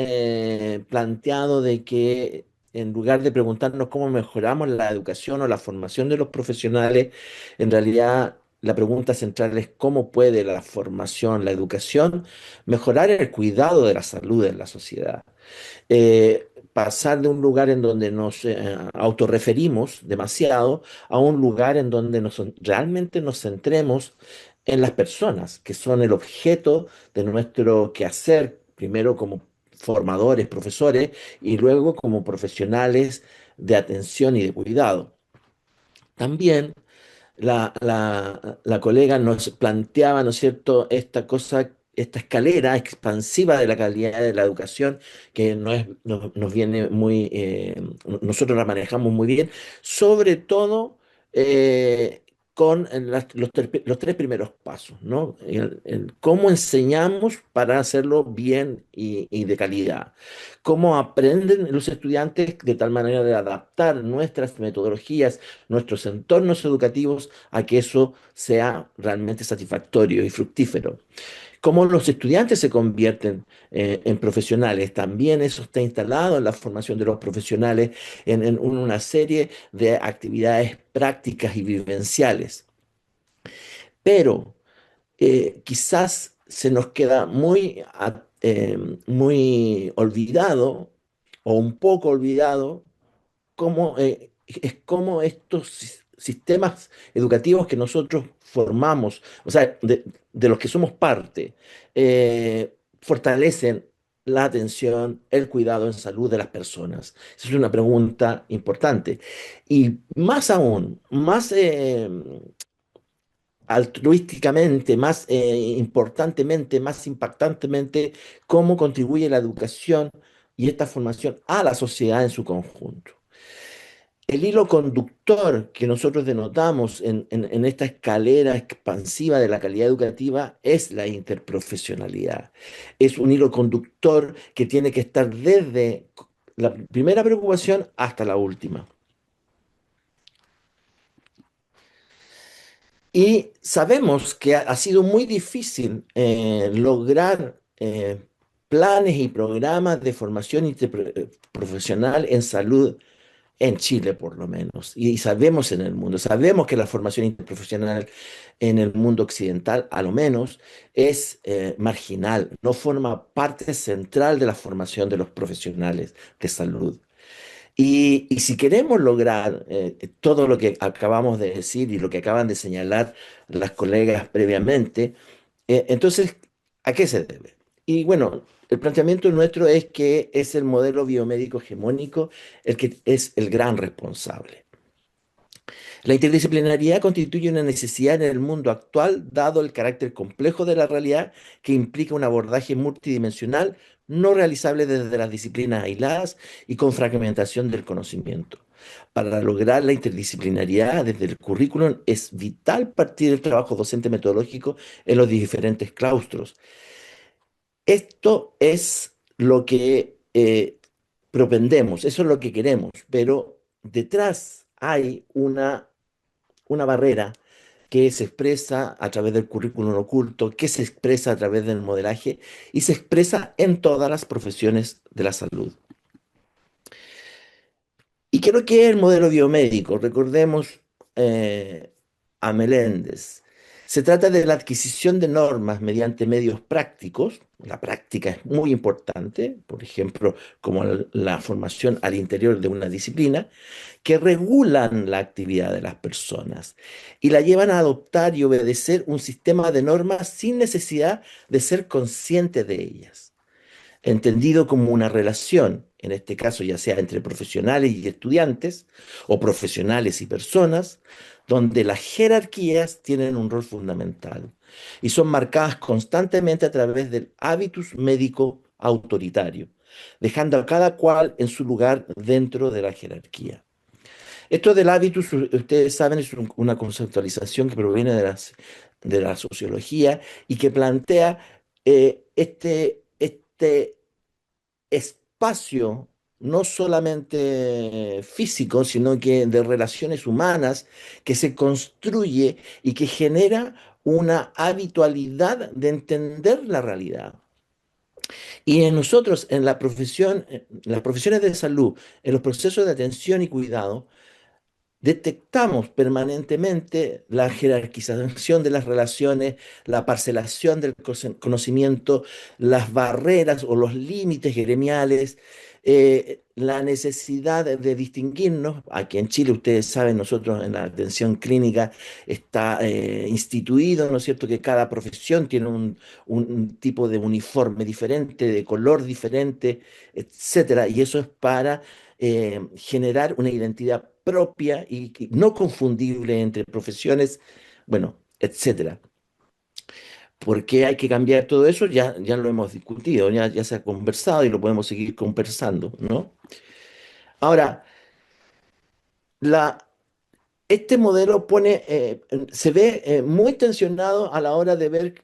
planteado de que en lugar de preguntarnos cómo mejoramos la educación o la formación de los profesionales, en realidad la pregunta central es cómo puede la formación, la educación, mejorar el cuidado de la salud en la sociedad. Pasar de un lugar en donde nos autorreferimos demasiado a un lugar en donde realmente nos centremos en las personas, que son el objeto de nuestro quehacer, primero como formadores, profesores, y luego como profesionales de atención y de cuidado. También la colega nos planteaba, ¿no es cierto?, esta cosa, esta escalera expansiva de la calidad de la educación, que nos viene muy, nosotros la manejamos muy bien, sobre todo con los tres primeros pasos, ¿no? Cómo enseñamos para hacerlo bien y de calidad. Cómo aprenden los estudiantes de tal manera de adaptar nuestras metodologías, nuestros entornos educativos a que eso sea realmente satisfactorio y fructífero. Cómo los estudiantes se convierten en profesionales, también eso está instalado en la formación de los profesionales en una serie de actividades prácticas y vivenciales. Pero quizás se nos queda muy olvidado o un poco olvidado cómo estos sistemas educativos que nosotros formamos, o sea, de los que somos parte, fortalecen la atención, el cuidado en salud de las personas. Esa es una pregunta importante. Y más aún, más altruísticamente, más importantemente, más impactantemente, cómo contribuye la educación y esta formación a la sociedad en su conjunto. El hilo conductor que nosotros denotamos en esta escalera expansiva de la calidad educativa es la interprofesionalidad. Es un hilo conductor que tiene que estar desde la primera preocupación hasta la última. Y sabemos que ha sido muy difícil lograr planes y programas de formación interprofesional en salud en Chile, por lo menos. Y sabemos en el mundo, sabemos que la formación interprofesional en el mundo occidental, a lo menos, es marginal, no forma parte central de la formación de los profesionales de salud. Y si queremos lograr todo lo que acabamos de decir y lo que acaban de señalar las colegas previamente, entonces, ¿a qué se debe? Y bueno, el planteamiento nuestro es que es el modelo biomédico hegemónico el que es el gran responsable. La interdisciplinariedad constituye una necesidad en el mundo actual, dado el carácter complejo de la realidad que implica un abordaje multidimensional no realizable desde las disciplinas aisladas y con fragmentación del conocimiento. Para lograr la interdisciplinariedad desde el currículum es vital partir del trabajo docente metodológico en los diferentes claustros. Esto es lo que propendemos, eso es lo que queremos, pero detrás hay una barrera que se expresa a través del currículum oculto, que se expresa a través del modelaje y se expresa en todas las profesiones de la salud. ¿Y qué es lo que es el modelo biomédico? Recordemos a Meléndez. Se trata de la adquisición de normas mediante medios prácticos. La práctica es muy importante, por ejemplo, como la formación al interior de una disciplina, que regulan la actividad de las personas y la llevan a adoptar y obedecer un sistema de normas sin necesidad de ser consciente de ellas, entendido como una relación, en este caso ya sea entre profesionales y estudiantes, o profesionales y personas, donde las jerarquías tienen un rol fundamental y son marcadas constantemente a través del hábitus médico autoritario, dejando a cada cual en su lugar dentro de la jerarquía. Esto del hábitus, ustedes saben, es una conceptualización que proviene de la sociología y que plantea este espacio no solamente físico, sino que de relaciones humanas que se construye y que genera una habitualidad de entender la realidad. Y en nosotros, en la profesión, en las profesiones de salud, en los procesos de atención y cuidado, detectamos permanentemente la jerarquización de las relaciones, la parcelación del conocimiento, las barreras o los límites gremiales, la necesidad de distinguirnos. Aquí en Chile, ustedes saben, nosotros en la atención clínica está instituido, ¿no es cierto?, que cada profesión tiene un tipo de uniforme diferente, de color diferente, etcétera, y eso es para generar una identidad propia y no confundible entre profesiones, bueno, etcétera. ¿Por qué hay que cambiar todo eso? Ya lo hemos discutido, ya se ha conversado y lo podemos seguir conversando, ¿no? Ahora, la, este modelo se ve muy tensionado a la hora de ver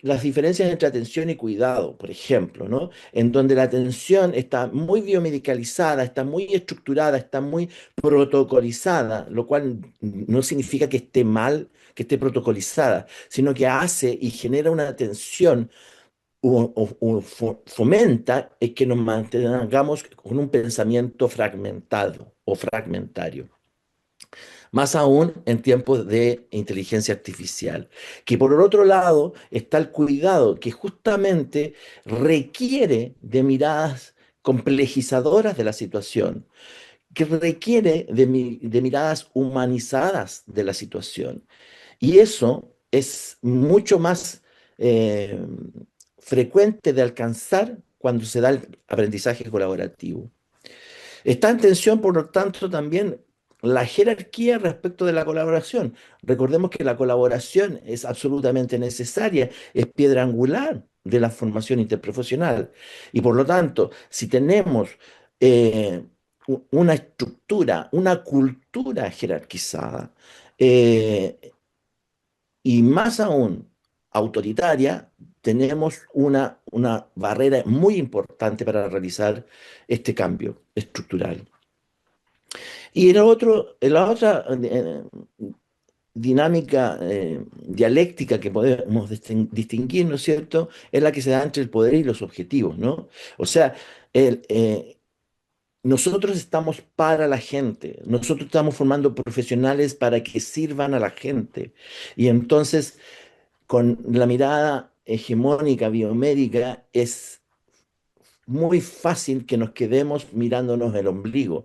las diferencias entre atención y cuidado, por ejemplo, ¿no? En donde la atención está muy biomedicalizada, está muy estructurada, está muy protocolizada, lo cual no significa que esté mal, que esté protocolizada, sino que hace y genera una atención o fomenta que nos mantengamos con un pensamiento fragmentado o fragmentario. Más aún en tiempos de inteligencia artificial. Que por el otro lado está el cuidado que justamente requiere de miradas complejizadoras de la situación, que requiere de miradas humanizadas de la situación. Y eso es mucho más eh, frecuente de alcanzar cuando se da el aprendizaje colaborativo. Está en tensión, por lo tanto, también la jerarquía respecto de la colaboración. Recordemos que la colaboración es absolutamente necesaria, es piedra angular de la formación interprofesional. Y por lo tanto, si tenemos eh, una estructura, una cultura jerarquizada, y más aún autoritaria, tenemos una barrera muy importante para realizar este cambio estructural. Y la otra dinámica dialéctica que podemos distinguir, ¿no es cierto?, es la que se da entre el poder y los objetivos, ¿no? O sea, el, nosotros estamos para la gente, nosotros estamos formando profesionales para que sirvan a la gente. Y entonces, con la mirada hegemónica, biomédica, es muy fácil que nos quedemos mirándonos el ombligo,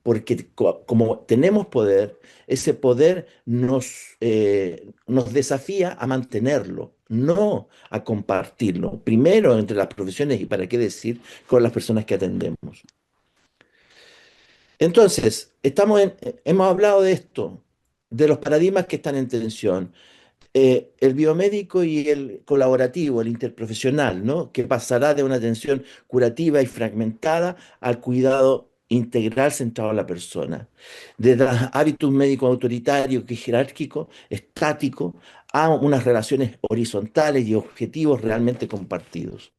porque como tenemos poder, ese poder nos desafía a mantenerlo, no a compartirlo. Primero entre las profesiones y para qué decir con las personas que atendemos. Entonces, hemos hablado de esto, de los paradigmas que están en tensión. El biomédico y el colaborativo, el interprofesional, ¿no? Que pasará de una atención curativa y fragmentada al cuidado integral centrado en la persona. De hábitos médico autoritario que jerárquico, estático, a unas relaciones horizontales y objetivos realmente compartidos.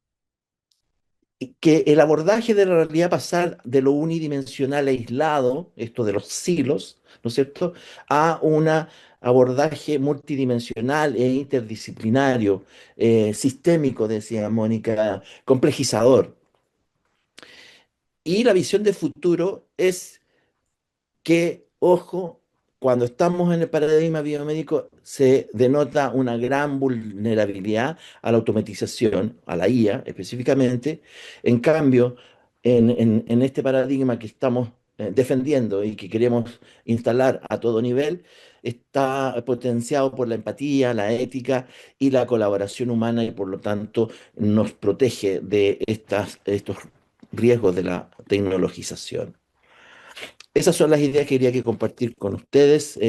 Y que el abordaje de la realidad pasar de lo unidimensional e aislado, esto de los silos, ¿no es cierto?, a un abordaje multidimensional e interdisciplinario, sistémico, decía Mónica, complejizador. Y la visión de futuro es que, ojo, cuando estamos en el paradigma biomédico se denota una gran vulnerabilidad a la automatización, a la IA específicamente. En cambio, en este paradigma que estamos defendiendo y que queremos instalar a todo nivel, está potenciado por la empatía, la ética y la colaboración humana y por lo tanto nos protege de estos riesgos de la tecnologización. Esas son las ideas que quería que compartir con ustedes.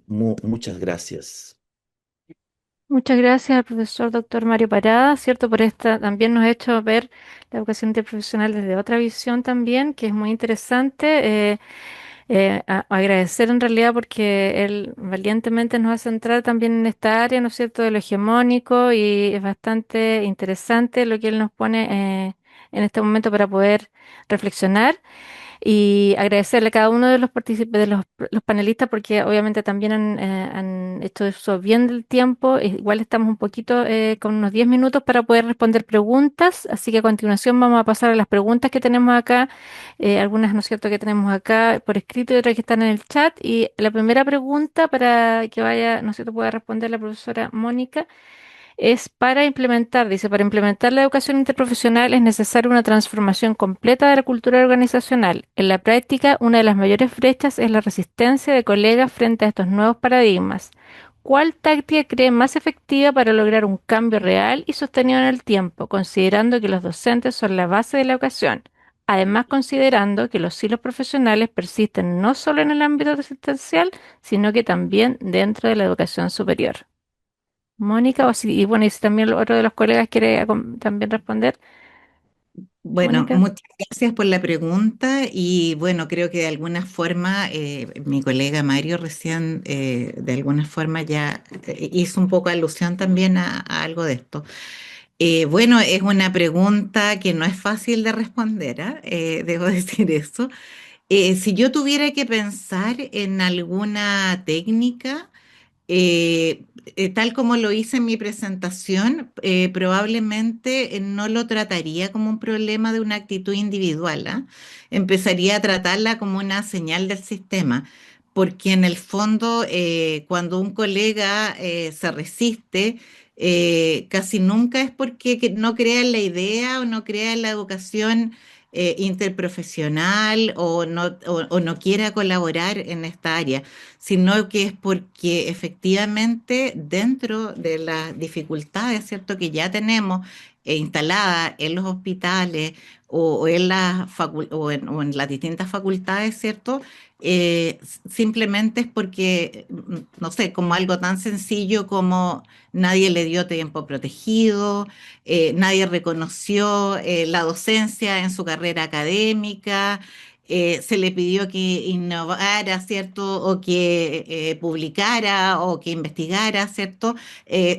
Muchas gracias. Muchas gracias al profesor doctor Mario Parada, ¿cierto? Por esta también nos ha hecho ver la educación interprofesional desde otra visión también, que es muy interesante. Agradecer en realidad porque él valientemente nos hace entrar también en esta área, ¿no es cierto?, de lo hegemónico y es bastante interesante lo que él nos pone en este momento para poder reflexionar. Y agradecerle a cada uno de los participantes, los panelistas, porque obviamente también han hecho eso bien del tiempo. Igual estamos un poquito con unos 10 minutos para poder responder preguntas, así que a continuación vamos a pasar a las preguntas que tenemos acá, algunas, ¿no es cierto?, que tenemos acá por escrito y otras que están en el chat. Y la primera pregunta para que vaya, ¿no es cierto?, pueda responder la profesora Mónica. Es para implementar, dice, para implementar la educación interprofesional es necesaria una transformación completa de la cultura organizacional. En la práctica, una de las mayores brechas es la resistencia de colegas frente a estos nuevos paradigmas. ¿Cuál táctica cree más efectiva para lograr un cambio real y sostenido en el tiempo, considerando que los docentes son la base de la educación? Además, considerando que los silos profesionales persisten no solo en el ámbito asistencial, sino que también dentro de la educación superior. Mónica, y bueno, y si también otro de los colegas quiere también responder. Bueno, Mónica. muchas gracias por la pregunta y bueno, creo que de alguna forma mi colega Mario recién de alguna forma ya hizo un poco alusión también a algo de esto. Bueno, es una pregunta que no es fácil de responder, ¿ah? Debo decir eso. Si yo tuviera que pensar en alguna técnica, tal como lo hice en mi presentación, probablemente no lo trataría como un problema de una actitud individual, ¿ah? Empezaría a tratarla como una señal del sistema, porque en el fondo, cuando un colega se resiste, casi nunca es porque no crea en la idea o no crea en la educación interprofesional o no quiera colaborar en esta área, sino que es porque efectivamente dentro de las dificultades, ¿cierto?, que ya tenemos instaladas en los hospitales o en o en las distintas facultades, ¿cierto? Simplemente es porque, no sé, como algo tan sencillo como nadie le dio tiempo protegido, nadie reconoció la docencia en su carrera académica, se le pidió que innovara, ¿cierto? O que publicara o que investigara, ¿cierto?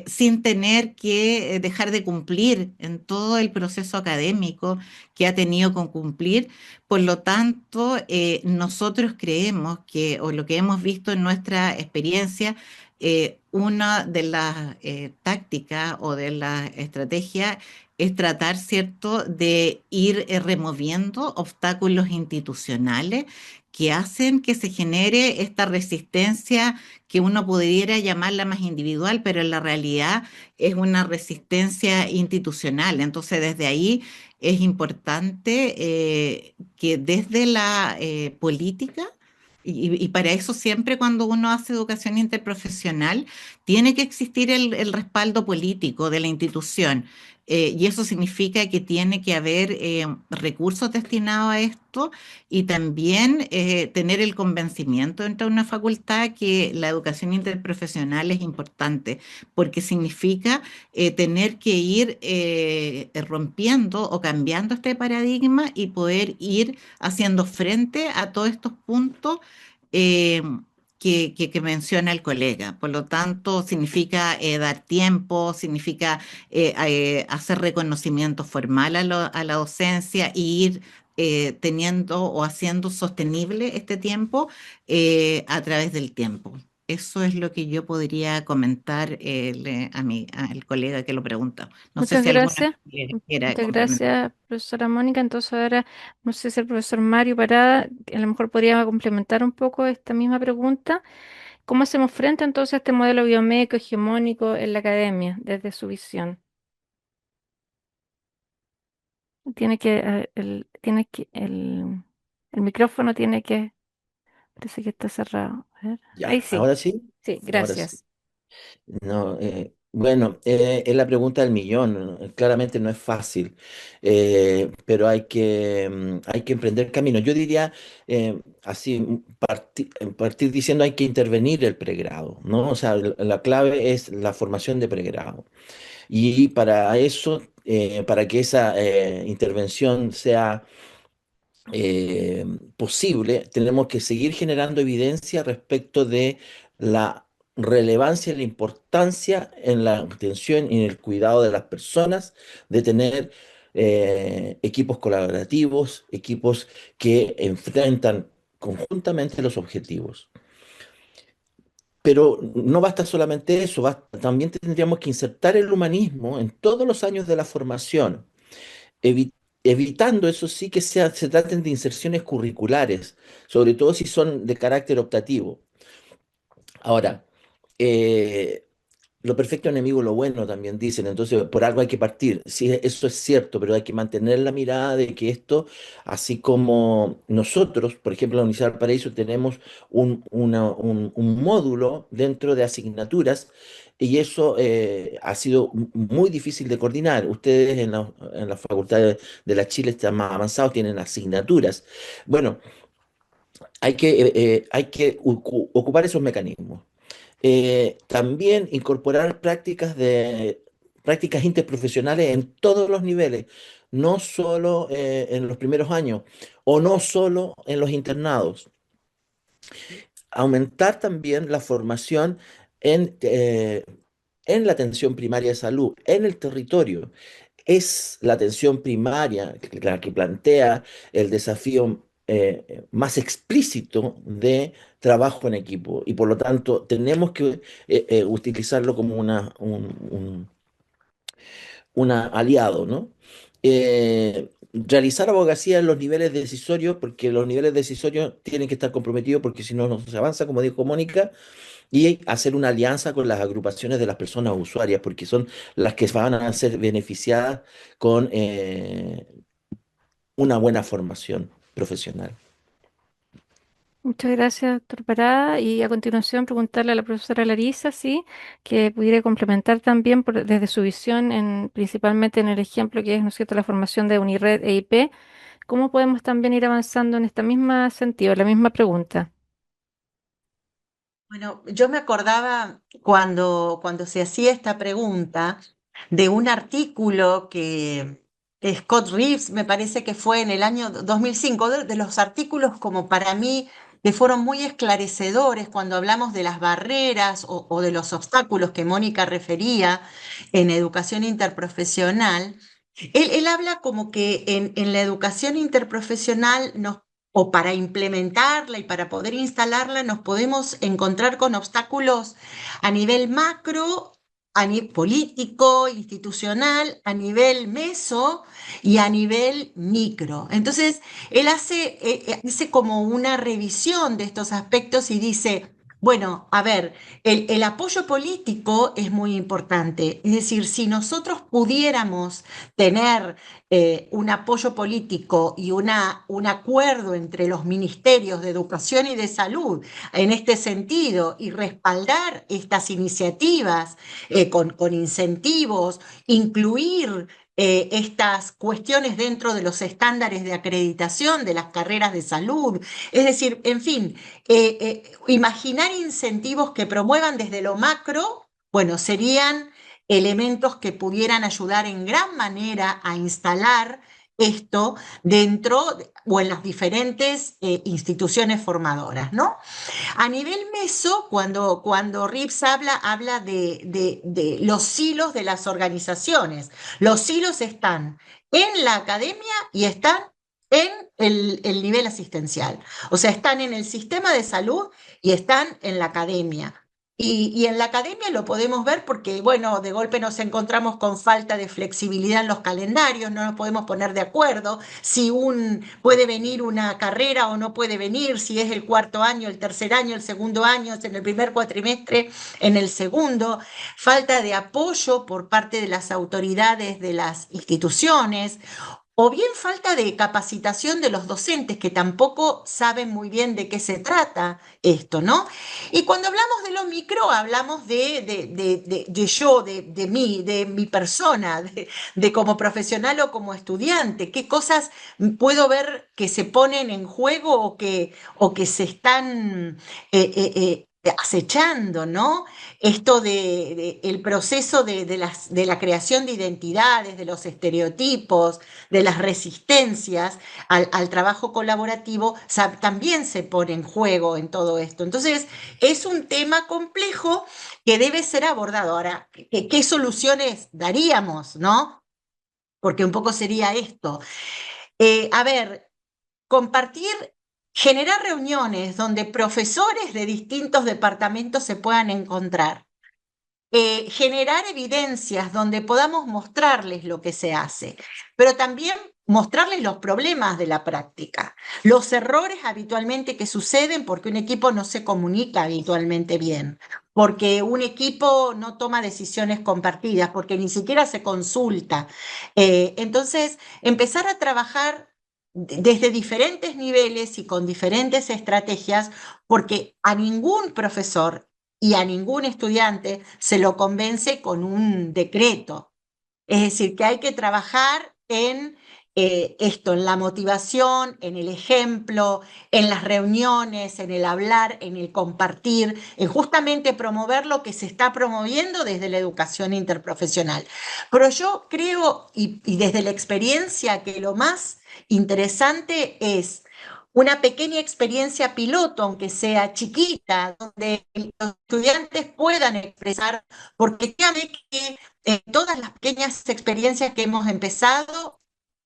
Sin tener que dejar de cumplir en todo el proceso académico que ha tenido que cumplir. Por lo tanto, nosotros creemos que, o lo que hemos visto en nuestra experiencia, una de las tácticas o de las estrategias es tratar, ¿cierto?, de ir removiendo obstáculos institucionales que hacen que se genere esta resistencia que uno pudiera llamarla más individual, pero en la realidad es una resistencia institucional. Entonces, desde ahí es importante que desde la política, y para eso siempre cuando uno hace educación interprofesional, tiene que existir el respaldo político de la institución. Y eso significa que tiene que haber recursos destinados a esto y también tener el convencimiento dentro de una facultad que la educación interprofesional es importante, porque significa tener que ir rompiendo o cambiando este paradigma y poder ir haciendo frente a todos estos puntos eh, que menciona el colega. Por lo tanto, significa dar tiempo, significa hacer reconocimiento formal a la docencia e ir teniendo o haciendo sostenible este tiempo a través del tiempo. Eso es lo que yo podría comentar al colega que lo pregunta. No sé Muchas si alguna gracias. quiera Muchas complementar. gracias, profesora Mónica. Entonces ahora, no sé si el profesor Mario Parada a lo mejor podría complementar un poco esta misma pregunta. ¿Cómo hacemos frente entonces a este modelo biomédico hegemónico en la academia desde su visión? El micrófono tiene que, parece que está cerrado. A ver. Ahí Ya, sí, ahora sí, sí, ahora sí. gracias. No, bueno, es la pregunta del millón. Claramente no es fácil, pero hay que emprender camino. Yo diría así, partir diciendo hay que intervenir el pregrado, ¿no? O sea, la clave es la formación de pregrado. Y para eso, para que esa intervención sea eh, posible, tenemos que seguir generando evidencia respecto de la relevancia y la importancia en la atención y en el cuidado de las personas, de tener equipos colaborativos, equipos que enfrentan conjuntamente los objetivos. Pero no basta solamente eso, también tendríamos que insertar el humanismo en todos los años de la formación evi- evitando eso sí que se traten de inserciones curriculares, sobre todo si son de carácter optativo. Ahora, eh, lo perfecto enemigo lo bueno también dicen, entonces por algo hay que partir. Sí, eso es cierto, pero hay que mantener la mirada de que esto, así como nosotros, por ejemplo, en la Universidad del Paraíso tenemos un módulo dentro de asignaturas y eso ha sido muy difícil de coordinar. Ustedes en la Facultad de la Chile están más avanzados, tienen asignaturas. Bueno, hay que ocupar esos mecanismos. También incorporar prácticas interprofesionales en todos los niveles, no solo en los primeros años o no solo en los internados. Aumentar también la formación en la atención primaria de salud, en el territorio. Es la atención primaria la que plantea el desafío más explícito de trabajo en equipo y por lo tanto tenemos que utilizarlo como un aliado, ¿no? Realizar abogacía en los niveles decisorios, porque los niveles decisorios tienen que estar comprometidos, porque si no, no se avanza, como dijo Mónica, y hacer una alianza con las agrupaciones de las personas usuarias, porque son las que van a ser beneficiadas con una buena formación profesional. Muchas gracias, doctor Parada. Y a continuación preguntarle a la profesora Larisa, sí, que pudiera complementar también desde su visión, principalmente en el ejemplo que es, ¿no es cierto?, la formación de Unired e IP, cómo podemos también ir avanzando en este mismo sentido, la misma pregunta. Bueno, yo me acordaba cuando se hacía esta pregunta de un artículo que Scott Reeves, me parece que fue en el año 2005, de los artículos como para mí que fueron muy esclarecedores cuando hablamos de las barreras o de los obstáculos que Mónica refería en educación interprofesional. Él habla como que en la educación interprofesional o para implementarla y para poder instalarla, nos podemos encontrar con obstáculos a nivel macro, a nivel político, institucional, a nivel meso y a nivel micro. Entonces, él hace como una revisión de estos aspectos y dice, bueno, a ver, el apoyo político es muy importante. Es decir, si nosotros pudiéramos tener un apoyo político y un acuerdo entre los ministerios de Educación y de Salud en este sentido y respaldar estas iniciativas con incentivos, incluir estas cuestiones dentro de los estándares de acreditación de las carreras de salud. Es decir, en fin, imaginar incentivos que promuevan desde lo macro, bueno, serían elementos que pudieran ayudar en gran manera a instalar esto o en las diferentes instituciones formadoras, ¿no? A nivel meso, cuando Rips habla de los hilos de las organizaciones. Los hilos están en la academia y están en el nivel asistencial. O sea, están en el sistema de salud y están en la academia. Y en la academia lo podemos ver porque, bueno, de golpe nos encontramos con falta de flexibilidad en los calendarios, no nos podemos poner de acuerdo si puede venir una carrera o no puede venir, si es el cuarto año, el tercer año, el segundo año, es en el primer cuatrimestre, en el segundo, falta de apoyo por parte de las autoridades de las instituciones, o bien falta de capacitación de los docentes que tampoco saben muy bien de qué se trata esto, ¿no? Y cuando hablamos de lo micro, hablamos de yo, de mí, de mi persona, de como profesional o como estudiante, qué cosas puedo ver que se ponen en juego o que se están acechando, ¿no? Esto el proceso de la creación de identidades, de los estereotipos, de las resistencias al trabajo colaborativo, también se pone en juego en todo esto. Entonces, es un tema complejo que debe ser abordado. Ahora, ¿qué soluciones daríamos, no? Porque un poco sería esto. A ver, compartir, generar reuniones donde profesores de distintos departamentos se puedan encontrar, generar evidencias donde podamos mostrarles lo que se hace, pero también mostrarles los problemas de la práctica, los errores habitualmente que suceden porque un equipo no se comunica habitualmente bien, porque un equipo no toma decisiones compartidas, porque ni siquiera se consulta. Entonces, empezar a trabajar desde diferentes niveles y con diferentes estrategias, porque a ningún profesor y a ningún estudiante se lo convence con un decreto. Es decir, que hay que trabajar en esto, en la motivación, en el ejemplo, en las reuniones, en el hablar, en el compartir, en justamente promover lo que se está promoviendo desde la educación interprofesional. Pero yo creo, y desde la experiencia, que lo más interesante es una pequeña experiencia piloto, aunque sea chiquita, donde los estudiantes puedan expresar, porque créanme que en todas las pequeñas experiencias que hemos empezado,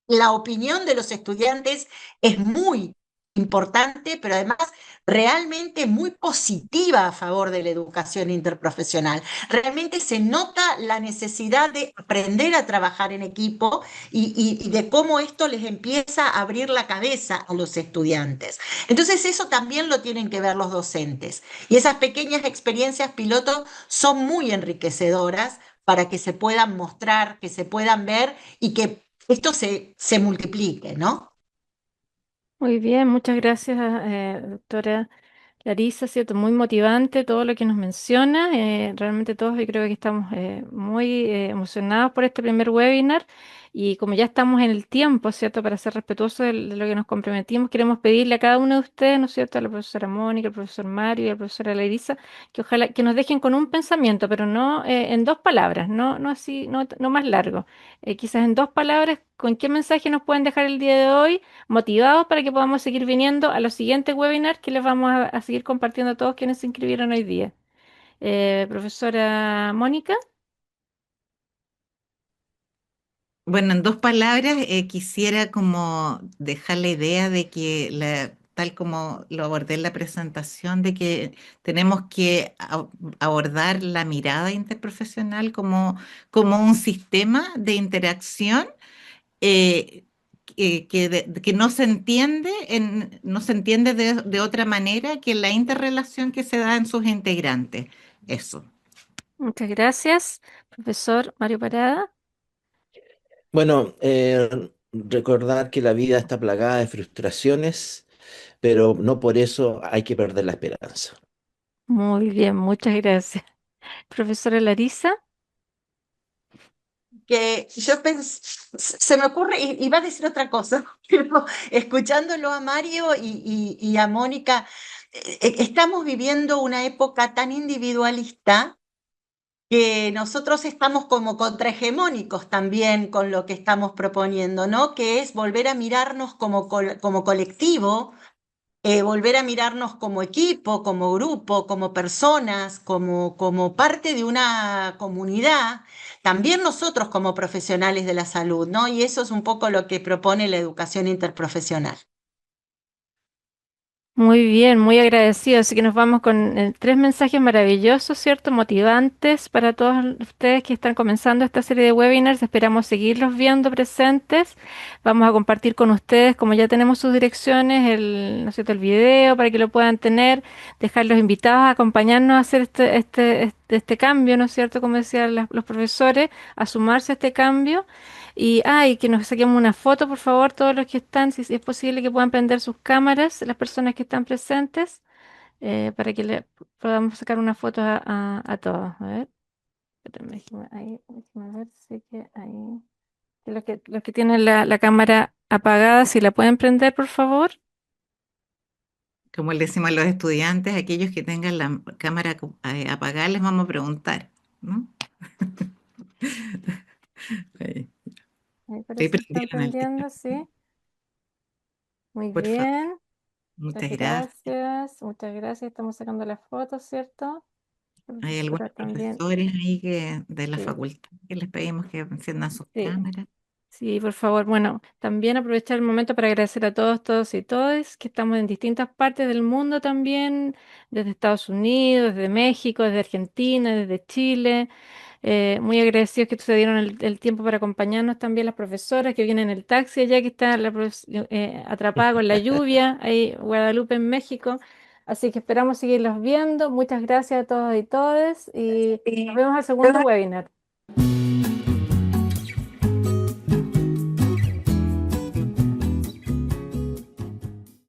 la opinión de los estudiantes es muy importante, pero además realmente muy positiva a favor de la educación interprofesional. Realmente se nota la necesidad de aprender a trabajar en equipo y de cómo esto les empieza a abrir la cabeza a los estudiantes. Entonces eso también lo tienen que ver los docentes. Y esas pequeñas experiencias piloto son muy enriquecedoras para que se puedan mostrar, que se puedan ver y que esto se multiplique, ¿no? Muy bien, muchas gracias, doctora Larisa, ¿cierto? Muy motivante todo lo que nos menciona. Realmente todos yo creo que estamos muy emocionados por este primer webinar y como ya estamos en el tiempo, ¿cierto? Para ser respetuosos de lo que nos comprometimos, queremos pedirle a cada uno de ustedes, ¿no es cierto? A la profesora Mónica, al profesor Mario y a la profesora Larisa, que ojalá que nos dejen con un pensamiento, pero no en dos palabras, no así, no más largo. Quizás en dos palabras, ¿con qué mensaje nos pueden dejar el día de hoy? Motivados para que podamos seguir viniendo a los siguientes webinars que les vamos a seguir compartiendo a todos quienes se inscribieron hoy día. Profesora Mónica, Bueno, en dos palabras, quisiera como dejar la idea de que, tal como lo abordé en la presentación, de que tenemos que abordar la mirada interprofesional como un sistema de interacción eh, que no se entiende de otra manera que la interrelación que se da en sus integrantes. Eso. muchas gracias. Profesor Mario Parada, Bueno, recordar que la vida está plagada de frustraciones, pero no por eso hay que perder la esperanza. muy bien, muchas gracias. Profesora Larisa, Que yo pensé, se me ocurre, iba a decir otra cosa, pero escuchándolo a Mario y a Mónica, estamos viviendo una época tan individualista que nosotros estamos como contrahegemónicos también con lo que estamos proponiendo, ¿no? Que es volver a mirarnos como colectivo, volver a mirarnos como equipo, como grupo, como personas, como parte de una comunidad, también nosotros como profesionales de la salud, ¿no? Y eso es un poco lo que propone la educación interprofesional. muy bien, muy agradecido. Así que nos vamos con tres mensajes maravillosos, ¿cierto? Motivantes para todos ustedes que están comenzando esta serie de webinars. Esperamos seguirlos viendo presentes. Vamos a compartir con ustedes, como ya tenemos sus direcciones, ¿no es cierto? El video para que lo puedan tener, dejar los invitados a acompañarnos a hacer este cambio, ¿no es cierto? Como decían los profesores, a sumarse a este cambio. Y que nos saquemos una foto, por favor, todos los que están, si es posible que puedan prender sus cámaras, las personas que están presentes, para que le podamos sacar una foto a todos. A ver, espérame, déjame ver si que ahí. Que los que tienen la cámara apagada, si la pueden prender, por favor. Como le decimos a los estudiantes, aquellos que tengan la cámara apagada, les vamos a preguntar, ¿no? Ahí. Ahí Estoy parece que están prendida en el prendiendo, teléfono. sí. Muy Por favor, bien. Muchas muchas gracias. gracias. Muchas gracias. Estamos sacando las fotos, ¿cierto? La Hay algunos profesora también. profesores ahí de la Sí. facultad que les pedimos que enciendan sus Sí. cámaras. Sí, por favor. Bueno, también aprovechar el momento para agradecer a todos y todas que estamos en distintas partes del mundo también, desde Estados Unidos, desde México, desde Argentina, desde Chile. Muy agradecidos que se dieron el tiempo para acompañarnos también las profesoras que vienen en el taxi allá, que está atrapada con la lluvia, ahí Guadalupe en México. Así que esperamos seguirlos viendo. Muchas gracias a todos y todas y nos vemos al segundo webinar.